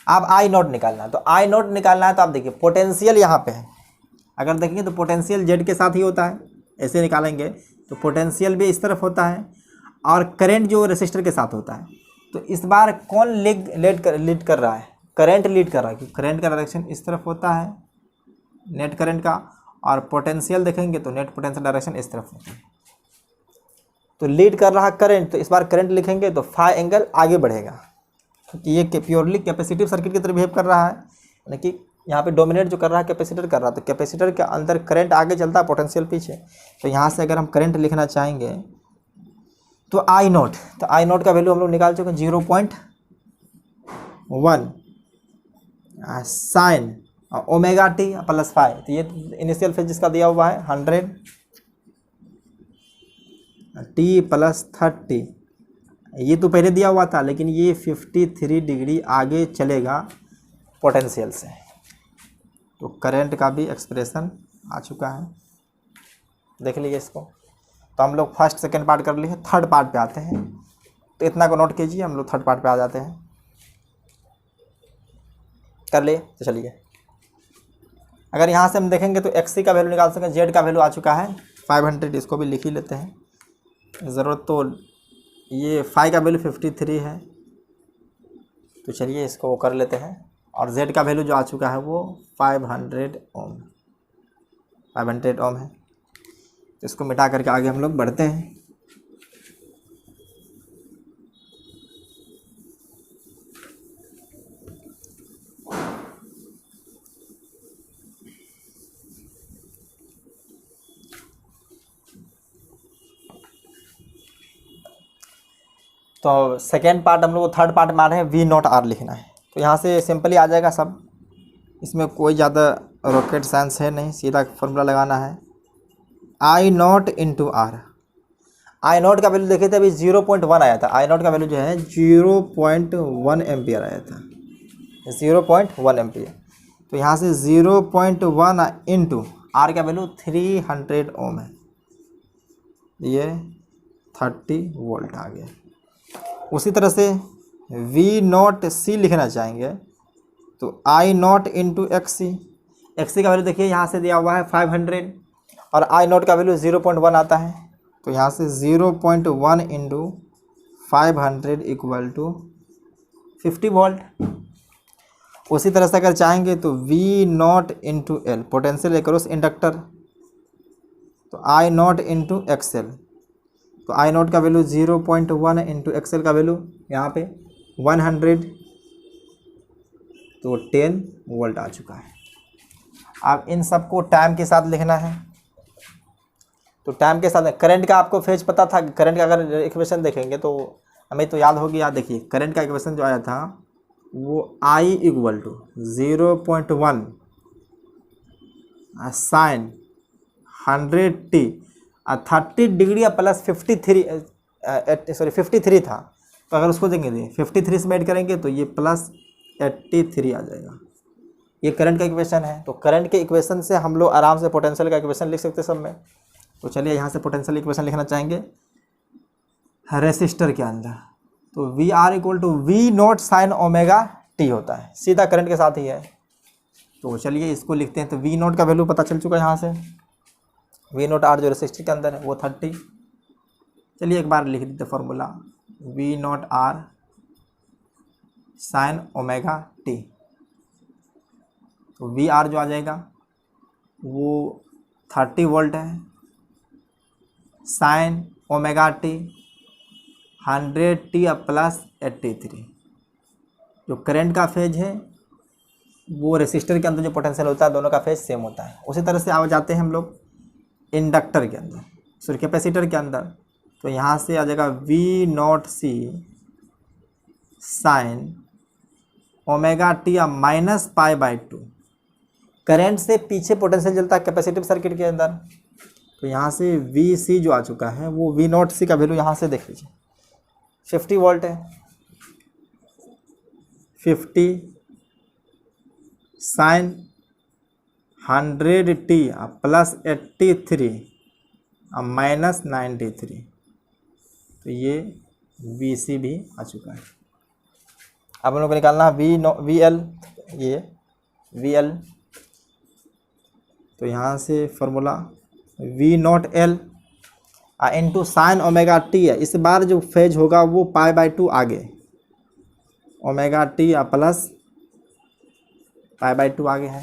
S1: अब आई नॉट निकालना है, तो आई नॉट निकालना है तो आप देखिए पोटेंशियल यहाँ पे है। अगर देखेंगे तो पोटेंशियल जेड के साथ ही होता है, ऐसे निकालेंगे तो पोटेंशियल भी इस तरफ होता है, और करंट जो रेसिस्टर के साथ होता है। तो इस बार कौन लीड कर रहा है, करंट लीड कर रहा है, क्योंकि करंट का डायरेक्शन इस तरफ होता है नेट करंट का, और पोटेंशियल देखेंगे तो नेट पोटेंशियल डायरेक्शन इस तरफ होता है। तो लीड कर रहा करंट, तो इस बार करंट लिखेंगे तो फाई एंगल आगे बढ़ेगा, क्योंकि ये प्योरली कैपेसिटिव सर्किट की तरह बिहेव कर रहा है, यानी कि यहाँ पे डोमिनेट जो कर रहा है कैपेसिटर कर रहा है। तो कैपेसिटर के अंदर करंट आगे चलता है, पोटेंशियल पीछे। तो यहाँ से अगर हम करंट लिखना चाहेंगे तो आई नॉट, तो आई नॉट का वैल्यू हम लोग निकाल चुके हैं 0.1 sine omega T plus phi. तो ये इनिशियल फेज जिसका दिया हुआ है 100 टी प्लस 30, ये तो पहले दिया हुआ था, लेकिन ये 53 डिग्री आगे चलेगा पोटेंशियल से। तो करंट का भी एक्सप्रेशन आ चुका है, देख लीजिए इसको। तो हम लोग फर्स्ट सेकंड पार्ट कर लिए, थर्ड पार्ट पे आते हैं। तो इतना को नोट कीजिए, हम लोग थर्ड पार्ट पे आ जाते हैं। कर लिए तो चलिए। अगर यहाँ से हम देखेंगे तो एक्सी का वैल्यू निकाल सकें, जेड का वैल्यू आ चुका है 500, इसको भी लिख ही लेते हैं ज़रूरत। तो ये फाई का वैल्यू 53 है, तो चलिए इसको वो कर लेते हैं। और जेड का वैल्यू जो आ चुका है वो 500 ओम है। तो इसको मिटा करके आगे हम लोग बढ़ते हैं। तो सेकेंड पार्ट हम लोग थर्ड पार्ट में आ रहे हैं, वी नॉट आर लिखना है। तो यहाँ से सिंपली आ जाएगा सब, इसमें कोई ज़्यादा रॉकेट साइंस है नहीं, सीधा फॉर्मूला लगाना है। I not into R, I naught का वैल्यू देखे थे अभी 0.1 आया था, आई नॉट का वैल्यू जो है 0.1 एम्पियर आया था, 0.1 एम्पियर। तो यहाँ से 0.1 इंटू आर का वैल्यू 300 ओम है, ये 30 वोल्ट आ गया। उसी तरह से वी नॉट सी लिखना चाहेंगे तो I not into X C, X C का वैल्यू देखिए यहाँ से दिया हुआ है 500 और आई नॉट का वैल्यू 0.1 आता है, तो यहाँ से 0.1 इंटू 500 इक्वल टू 50 वोल्ट। उसी तरह से अगर चाहेंगे तो V not into L, potential across inductor, तो आई नॉट इंटू एक्सएल, तो आई नॉट का वैल्यू 0.1 इंटू एक्सएल का वैल्यू यहाँ पे 100, तो 10 वोल्ट आ चुका है। अब इन सबको टाइम के साथ लिखना है, तो टाइम के साथ करंट का आपको फेज पता था, करंट का अगर इक्वेशन देखेंगे तो हमें तो याद होगी। याद देखिए करंट का इक्वेशन जो आया था वो I equal to 0.1 sine 100t 30 degree plus 53 था, तो अगर उसको देंगे 53 से ऐड करेंगे तो ये प्लस 83 आ जाएगा। ये करंट का इक्वेशन है। तो करंट के इक्वेशन से हम लोग आराम से पोटेंशियल का इक्वेशन लिख सकते हैं सब में। तो चलिए यहाँ से पोटेंशियल इक्वेशन लिखना चाहेंगे रेसिस्टर के अंदर, तो V R equal to V not sine omega T होता है, सीधा करंट के साथ ही है। तो चलिए इसको लिखते हैं। तो वी नॉट का वैल्यू पता चल चुका है यहाँ से, वी नॉट आर जो रेसिस्टर के अंदर है वो 30। चलिए एक बार लिख देते formula, V not R sine omega T, तो वी आर जो आ जाएगा वो 30 वोल्ट है, sign omega T 100t plus 83। जो करंट का फेज है वो रेसिस्टर के अंदर जो पोटेंशियल होता है दोनों का फेज सेम होता है। उसी तरह से आ जाते हैं हम लोग इंडक्टर के अंदर, सॉरी कैपेसिटर के अंदर। तो यहाँ से आ जाएगा V not C sine omega T minus pi by 2। Current से पीछे पोटेंशियल चलता है कैपेसिटिव सर्किट के अंदर, तो यहाँ से वी सी जो आ चुका है वो वी नॉट सी का वैल्यू यहाँ से देख लीजिए 50 वोल्ट है, 50 साइन 100t प्लस 83 माइनस 93, तो ये वी सी भी आ चुका है। अब हम लोग को निकालना वी एल, ये वी एल, तो यहाँ से formula V not L into sine omega T है। इस बार जो फेज होगा वो पाई बाई 2 आगे, omega T plus pi by 2 आगे है,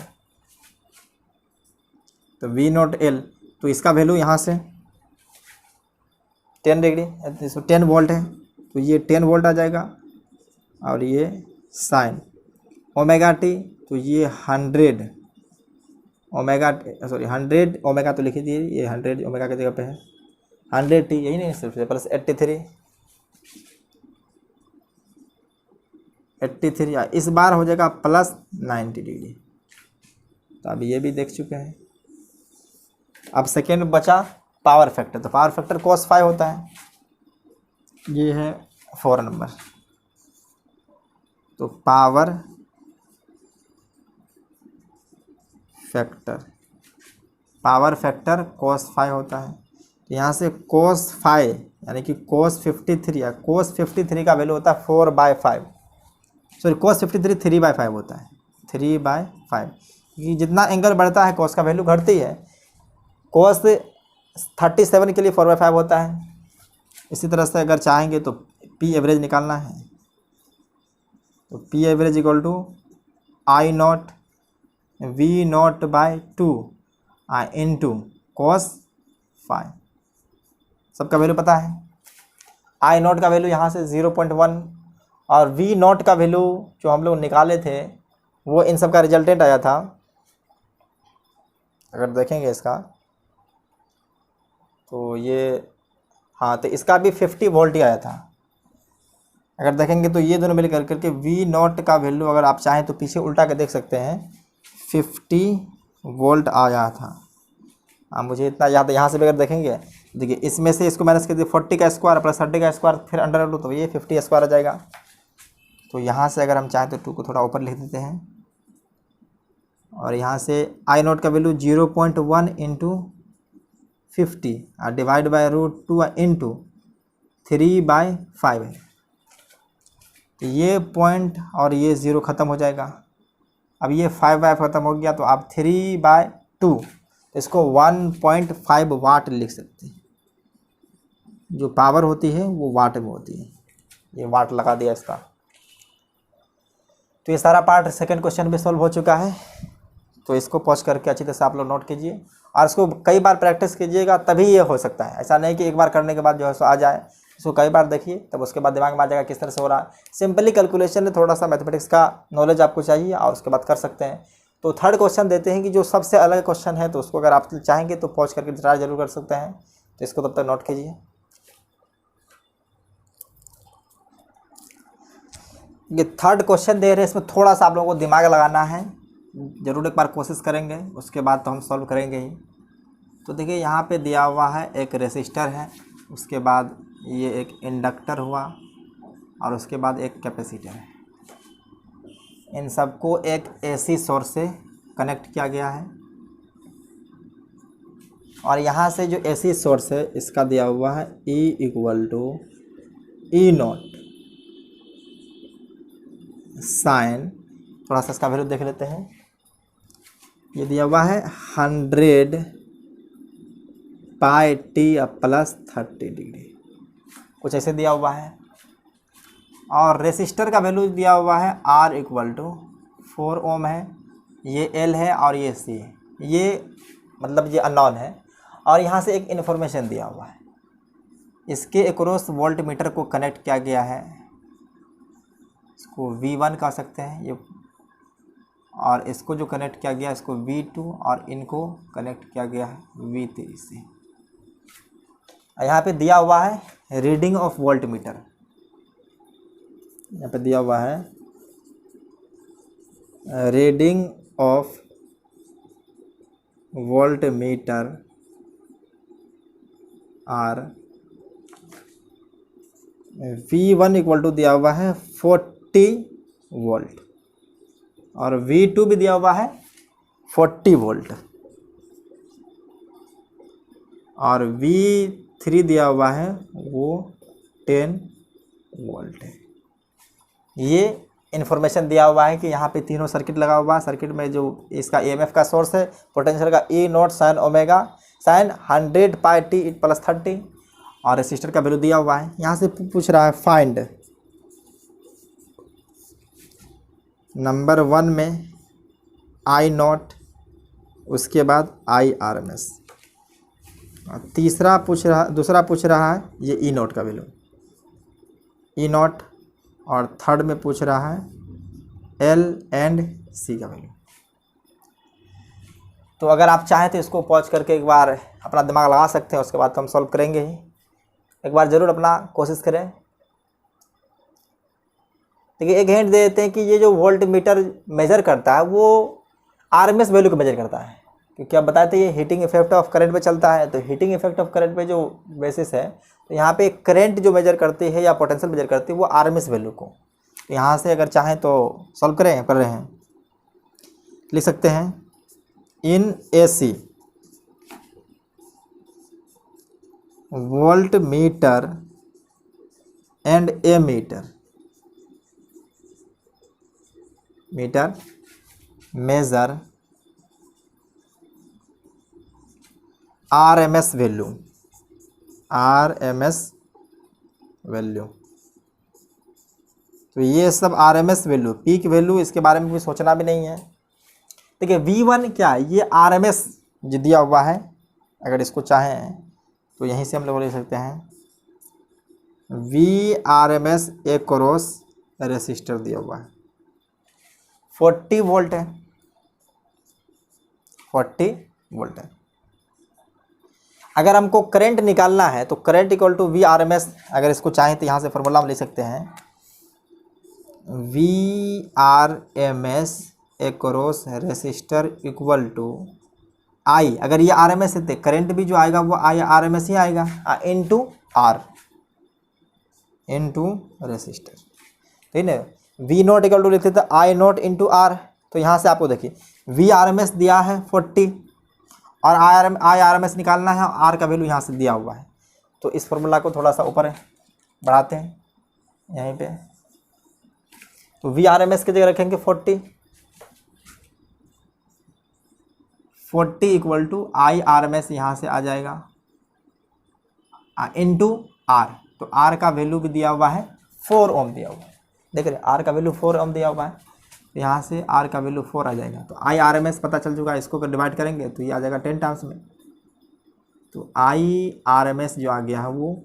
S1: तो वी नॉट एल, तो इसका वैल्यू यहाँ से 10 डिग्री 10 वोल्ट है, तो ये 10 वोल्ट आ जाएगा। और ये साइन ओमेगा टी, तो ये 100 ओमेगा, सॉरी 100 ओमेगा तो लिख दिए, ये 100 ओमेगा की जगह पे है 100t, यही नहीं सिर्फ प्लस 83 इस बार हो जाएगा प्लस 90 डिग्री। तो अब ये भी देख चुके हैं। अब सेकेंड बचा पावर फैक्टर, तो पावर फैक्टर cos 5 होता है, ये है 4 नंबर। तो पावर फैक्टर cos 5 होता है। तो यहाँ से cos 5 यानी कि cos 53 या cos 53 का वैल्यू होता है 4/5, सॉरी cos 53 3/5 होता है, 3/5, क्योंकि जितना एंगल बढ़ता है cos का वैल्यू घटती है। cos 37 के लिए 4/5 होता है। इसी तरह से अगर चाहेंगे तो पी एवरेज निकालना है, तो P average equal to I naught V naught by 2 into cos 5, सबका वैल्यू पता है। आई नॉट का वैल्यू यहाँ से 0.1 और वी नॉट का वैल्यू जो हम लोग निकाले थे वो इन सब का रिजल्टेंट आया था। अगर देखेंगे इसका तो ये, हाँ, तो इसका भी 50 वोल्ट ही आया था। अगर देखेंगे तो ये दोनों मिलकर करके वी नॉट का वैल्यू अगर आप चाहें तो पीछे उल्टा के देख सकते हैं 50 वोल्ट आया था। मुझे इतना याद है, यहाँ से भी अगर देखेंगे देखिए इसमें से इसको माइनस कर दिए 40 का स्क्वायर प्लस 30 का स्क्वायर फिर अंडर रूट तो ये 50 स्क्वायर आ जाएगा। तो यहाँ से अगर हम चाहें तो 2 को थोड़ा ऊपर लिख देते हैं और यहाँ से आई नॉट का वैल्यू 0.1 इंटू 50 और डिवाइड बाय √2 इंटू 3/5 है। तो ये पॉइंट और ये 0 ख़त्म हो जाएगा। अब ये 5/5 ख़त्म हो गया तो आप 3/2 इसको 1.5 वाट लिख सकते हैं। जो पावर होती है वो वाट में होती है, ये वाट लगा दिया इसका। तो ये सारा पार्ट सेकंड क्वेश्चन में सॉल्व हो चुका है। तो इसको पॉज करके अच्छी तरह से आप लोग नोट कीजिए और इसको कई बार प्रैक्टिस कीजिएगा तभी ये हो सकता है। ऐसा नहीं कि एक बार करने के बाद जो है सो आ जाए, इसको कई बार देखिए तब उसके बाद दिमाग में आ जाएगा किस तरह से हो रहा है। सिंपली कैलकुलेशन में थोड़ा सा मैथमेटिक्स का नॉलेज आपको चाहिए और उसके बाद कर सकते हैं। तो थर्ड क्वेश्चन देते हैं कि जो सबसे अलग क्वेश्चन है, तो उसको अगर आप चाहेंगे तो पॉज करके ट्राई जरूर कर सकते हैं। तो इसको तब तक नोट कीजिए। ये थर्ड क्वेश्चन दे रहे हैं, इसमें थोड़ा सा आप लोगों को दिमाग लगाना है, ज़रूर एक बार कोशिश करेंगे उसके बाद तो हम सॉल्व करेंगे ही। तो देखिए यहाँ पे दिया हुआ है एक रेसिस्टर है, उसके बाद ये एक इंडक्टर हुआ और उसके बाद एक कैपेसिटर है। इन सबको एक एसी सोर्स से कनेक्ट किया गया है और यहाँ से जो एसी सोर्स है इसका दिया हुआ है E = E0 साइन, थोड़ा सा इसका वैल्यू देख लेते हैं। ये दिया हुआ है 100 πt + 30 डिग्री, कुछ ऐसे दिया हुआ है। और रेसिस्टर का वैल्यू दिया हुआ है R = 4 ओम है, ये L है और ये C है, ये मतलब ये अननोन है। और यहाँ से एक इन्फॉर्मेशन दिया हुआ है, इसके अक्रॉस वोल्ट मीटर को कनेक्ट किया गया है, इसको V1 कह सकते हैं ये, और इसको जो कनेक्ट किया गया इसको V2 और इनको कनेक्ट किया गया है V3 से। यहाँ पे दिया हुआ है रीडिंग ऑफ वोल्ट मीटर, यहाँ पे दिया हुआ है रीडिंग ऑफ वोल्ट मीटर और V1 = दिया हुआ है 40 वोल्ट और V2 भी दिया हुआ है 40 वोल्ट और V3 दिया हुआ है वो 10 वोल्ट है। ये इन्फॉर्मेशन दिया हुआ है कि यहाँ पे तीनों सर्किट लगा हुआ है। सर्किट में जो इसका EMF का सोर्स है, पोटेंशियल का E0 sin omega sin 100 πt + 30 और रेसिस्टर का वैल्यू दिया हुआ है। यहाँ से पूछ रहा है फाइंड नंबर 1 में I0, उसके बाद IRMS, दूसरा पूछ रहा है ये E0 का वैल्यू E0 और थर्ड में पूछ रहा है L एंड C का वैल्यू। तो अगर आप चाहें तो इसको पॉज करके एक बार अपना दिमाग लगा सकते हैं, उसके बाद तो हम सॉल्व करेंगे ही। एक बार ज़रूर अपना कोशिश करें। देखिए एक हिंट दे देते हैं कि ये जो वोल्ट मीटर मेजर करता है वो आरएमएस वैल्यू को मेजर करता है, क्योंकि आप बताते हैं ये हीटिंग इफेक्ट ऑफ करंट पे चलता है। तो हीटिंग इफेक्ट ऑफ करंट पे जो बेसिस है, तो यहाँ पे करंट जो मेजर करती है या पोटेंशियल मेजर करती है वो आरएमएस वैल्यू को। तो यहाँ से अगर चाहें तो सॉल्व कर रहे हैं, लिख सकते हैं in AC volt meter and A metre major RMS value. तो ये सब आरएमएस वैल्यू, पीक वैल्यू, इसके बारे में भी सोचना भी नहीं है। देखिए V1 क्या है, ये आरएमएस जो दिया हुआ है, अगर इसको चाहें तो यहीं से हम लोग ले सकते हैं VRMS एक्रॉस रेसिस्टर दिया हुआ है 40 वोल्ट है, 40 वोल्ट है। अगर हमको करंट निकालना है तो करंट = VRMS, अगर इसको चाहें तो यहाँ से फॉर्मूला हम ले सकते हैं V R M S across resistor equal to I, अगर ये आर एम एस है करंट भी जो आएगा वो आई आर एम एस ही आएगा, इंटू आर इंटू रेसिस्टर, ठीक है। वी नोट इक्वल टू लिखते थे आई नोट इंटू आर, तो यहाँ से आपको देखिए वी आर एम एस दिया है 40 और आई आर एम एस निकालना है, आर का वैल्यू यहाँ से दिया हुआ है। तो इस फॉर्मूला को थोड़ा सा ऊपर बढ़ाते हैं यहीं पे, तो वी आर एम एस की जगह रखेंगे 40 equal to I R M S यहाँ से आ जाएगा इंटू आर, तो आर का वैल्यू भी दिया हुआ है 4 ओम दिया हुआ है, देख रहे आर का वैल्यू 4 ओम दिया हुआ है, तो यहाँ से आर का वैल्यू 4 आ जाएगा। तो आई आर एम एस पता चल चुका है, इसको अगर डिवाइड करेंगे तो ये आ जाएगा 10 टाइम्स में, तो आई आर एम एस जो आ गया है वो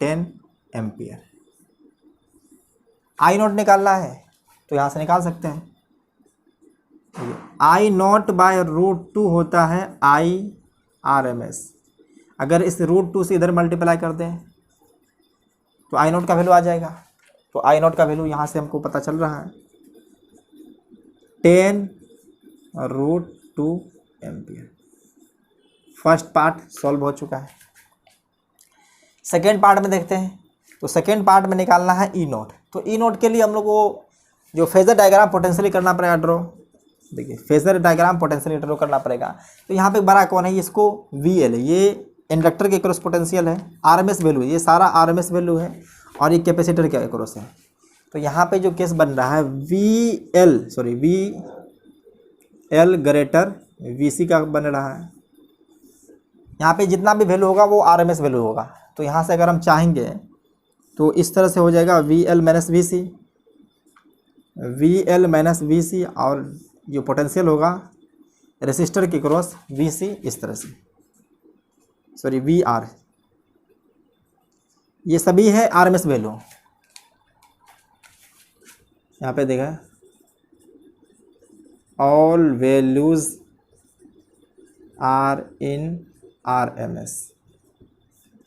S1: 10 एम्पियर। आई नोट निकालना है तो यहाँ से निकाल सकते हैं, आई नोट बाय √2 होता है आई आर एम एस, अगर इस √2 से इधर मल्टीप्लाई कर दें तो आई नोट का वैल्यू आ जाएगा। तो आई नोट का वैल्यू यहाँ से हमको पता चल रहा है 10√2 एम्पियर। फर्स्ट पार्ट सॉल्व हो चुका है। सेकेंड पार्ट में देखते हैं, तो सेकेंड पार्ट में निकालना है ई नोट। तो ई नोट के लिए हम लोग को जो फेजर डायग्राम पोटेंशियली करना पड़ेगा ड्रॉ, देखिए फेजर डायग्राम पोटेंशियली ड्रॉ करना पड़ेगा। तो यहाँ पे बड़ा कौन है, इसको वी एल है, ये इंडक्टर के क्रॉस पोटेंशियल है, आर एम एस वैल्यू है, ये सारा आर एम एस वैल्यू है, और ये कैपेसिटर के क्रॉस है। तो यहाँ पे जो केस बन रहा है वी एल ग्रेटर वी सी का बन रहा है, यहाँ पे जितना भी वैल्यू होगा वो आर एम एस वैल्यू होगा। तो यहाँ से अगर हम चाहेंगे तो इस तरह से हो जाएगा वी एल माइनस वी सी, और जो पोटेंशियल होगा रेसिस्टर के क्रॉस वी सी, इस तरह से वी आर, ये सभी है आर एम एस वैल्यू। यहाँ पे देखा all values are in R M S,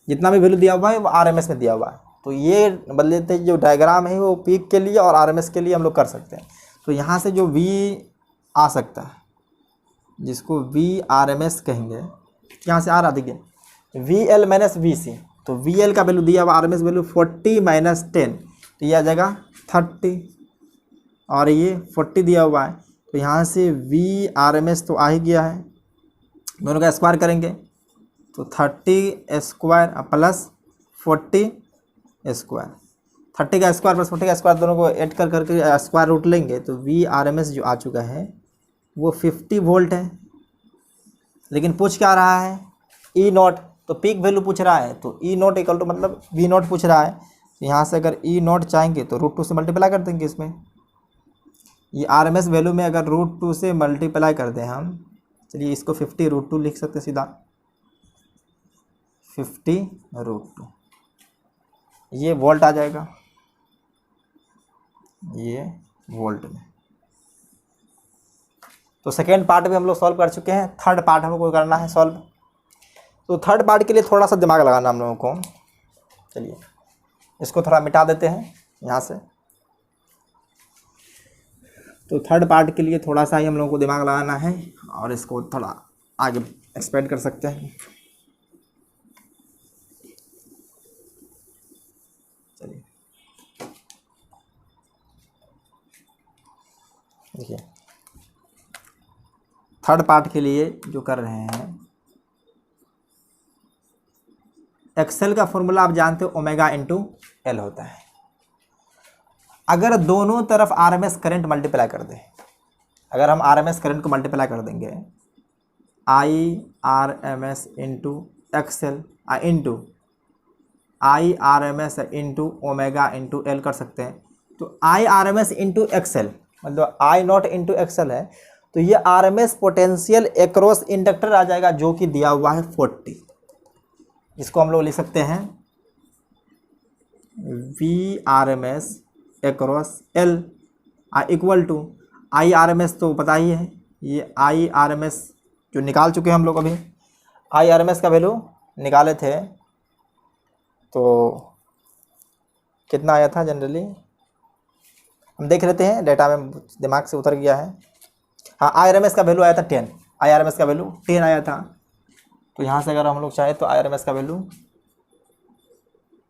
S1: जितना भी वैल्यू दिया हुआ है वो आर एम एस में दिया हुआ है। तो ये बदलते जो डायग्राम है वो पीक के लिए और आर एम एस के लिए हम लोग कर सकते हैं। तो यहाँ से जो वी आ सकता है जिसको वी आर एम एस कहेंगे, यहाँ से आ रहा देखिए V L minus V C, तो वी एल का वैल्यू दिया हुआ R M S value 40 minus 10, तो ये आ जाएगा 30, और ये 40 दिया हुआ है, तो यहाँ से वी आर एम एस तो आ ही गया है, दोनों का स्क्वायर करेंगे तो 30 स्क्वायर प्लस 40 स्क्वायर, 30 का स्क्वायर प्लस 40 का स्क्वायर दोनों को ऐड कर करके स्क्वायर रूट लेंगे, तो वी आर एम एस जो आ चुका है वो 50 वोल्ट है। लेकिन पूछ क्या रहा है ई नोट, तो पीक वैल्यू पूछ रहा है, तो ई नोट इक्वल टू मतलब वी नोट पूछ रहा है, तो यहाँ से अगर ई नोट चाहेंगे तो √2 से मल्टीप्लाई कर देंगे इसमें, ये आर एम एस वैल्यू में अगर √2 से मल्टीप्लाई कर दें हम, चलिए इसको 50√2 लिख सकते हैं सीधा, 50√2, ये वोल्ट आ जाएगा, ये वोल्ट में। तो सेकेंड पार्ट भी हम लोग सॉल्व कर चुके हैं, थर्ड पार्ट हमको करना है सॉल्व। तो थर्ड पार्ट के लिए थोड़ा सा दिमाग लगाना हम लोगों को, चलिए इसको थोड़ा मिटा देते हैं यहाँ से। तो थर्ड पार्ट के लिए थोड़ा सा ही हम लोगों को दिमाग लगाना है और इसको थोड़ा आगे एक्सपेंड कर सकते हैं। चलिए देखिए थर्ड पार्ट के लिए जो कर रहे हैं, एक्सेल का फॉर्मूला आप जानते हो ओमेगा इंटू एल होता है। अगर दोनों तरफ आरएमएस करंट मल्टीप्लाई कर दें, अगर हम आरएमएस करंट को मल्टीप्लाई कर देंगे I R M S into XL into I R M S into omega into L कर सकते हैं। तो I R M S into XL मतलब आई नॉट इंटू एक्सेल है, तो ये R M S potential across inductor आ जाएगा जो कि दिया हुआ है 40, जिसको हम लोग लिख सकते हैं V R M S across L equal to I R M S, तो पता ही है ये आई आर एम एस जो निकाल चुके हैं हम लोग, अभी आई आर एम एस का वैल्यू निकाले थे तो कितना आया था जनरली हम देख लेते हैं, डेटा में दिमाग से उतर गया है। हाँ, IRMS का वैल्यू आया था 10, IRMS का वैल्यू 10 आया था। तो यहाँ से अगर हम लोग चाहें तो IRMS का वैल्यू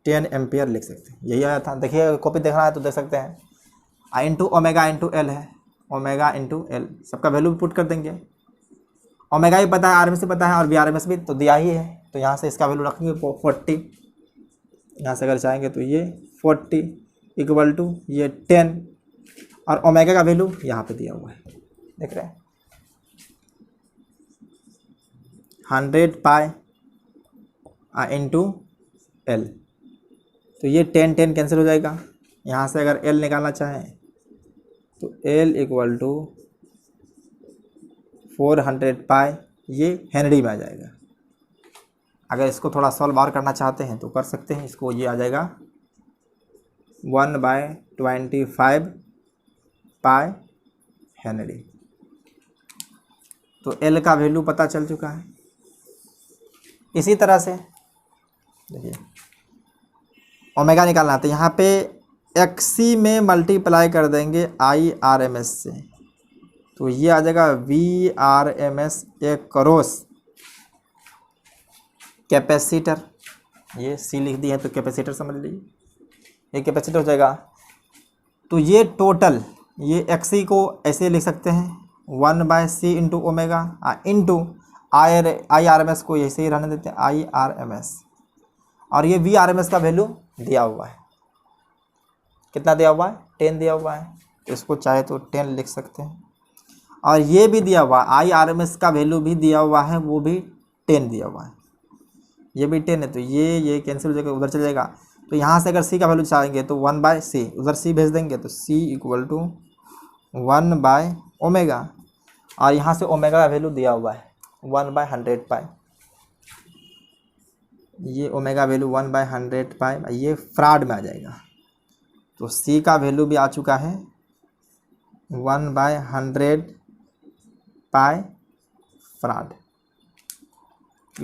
S1: 10 एम्पियर लिख सकते हैं, यही आया था। देखिए कॉपी देखना है तो देख सकते हैं। इंटू ओमेगा इंटू एल है, ओमेगा इंटू एल, सबका वैल्यू भी पुट कर देंगे। ओमेगा भी पता है, RMS भी पता है, और VRMS भी तो दिया ही है। तो यहाँ से इसका वैल्यू रखेंगे 40, यहाँ से अगर चाहेंगे तो ये 40 इक्वल टू ये 10, और ओमेगा का वैल्यू यहाँ पे दिया हुआ है, देख रहे हैं 100 पाई इंटू एल। तो ये 10 10 कैंसिल हो जाएगा। यहाँ से अगर एल निकालना चाहें तो एल इक्वल टू 400 पाई, ये हेनरी में आ जाएगा। अगर इसको थोड़ा सॉल्व और करना चाहते हैं तो कर सकते हैं। इसको ये आ जाएगा 1/25 पाई हेनरी। तो एल का वैल्यू पता चल चुका है। इसी तरह से देखिए ओमेगा निकालना है तो यहाँ पे XC में मल्टीप्लाई कर देंगे IRMS से, तो ये आ जाएगा VRMS एक्रॉस कैपेसिटर। ये C लिख दिए हैं तो कैपेसिटर समझ लीजिए, ये कैपेसिटर हो जाएगा। तो ये टोटल, ये XC को ऐसे लिख सकते हैं 1/C into omega into IRMS को ऐसे ही रहने देते हैं IRMS, और ये VRMS का वैल्यू दिया हुआ है। कितना दिया हुआ है? 10 दिया हुआ है, तो इसको चाहे तो 10 लिख सकते हैं। और ये भी दिया हुआ है, IRMS का वैल्यू भी दिया हुआ है, वो भी 10 दिया हुआ है, ये भी 10 है। तो ये कैंसिल हो जाएगा, उधर चल जाएगा। तो यहाँ से अगर C का वैल्यू चाहेंगे तो 1/C, उधर C भेज देंगे तो C इक्वल टू 1/ओमेगा, और यहाँ से ओमेगा का वैल्यू दिया हुआ है 1/100 पाई। ये ओमेगा वैल्यू 1/100 पाई, ये फ्राड में आ जाएगा। तो C का वैल्यू भी आ चुका है 1/100 पाई फ्राड।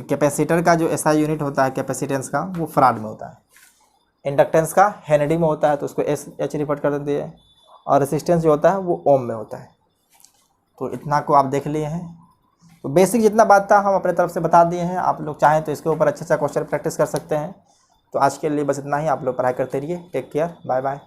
S1: कैपेसिटर का जो SI यूनिट होता है कैपेसिटेंस का, वो फ्राड में होता है। इंडक्टेंस का हेनरी में होता है, तो उसको H रिपोर्ट कर देते हैं, और रेसिस्टेंस जो होता है वो ओम में होता है। तो इतना को आप देख लिए हैं। तो बेसिक जितना बात था हम अपने तरफ से बता दिए हैं। आप लोग चाहें तो इसके ऊपर अच्छे से क्वेश्चन प्रैक्टिस कर सकते हैं। तो आज के लिए बस इतना ही। आप लोग पढ़ाई करते रहिए। Take care, bye bye.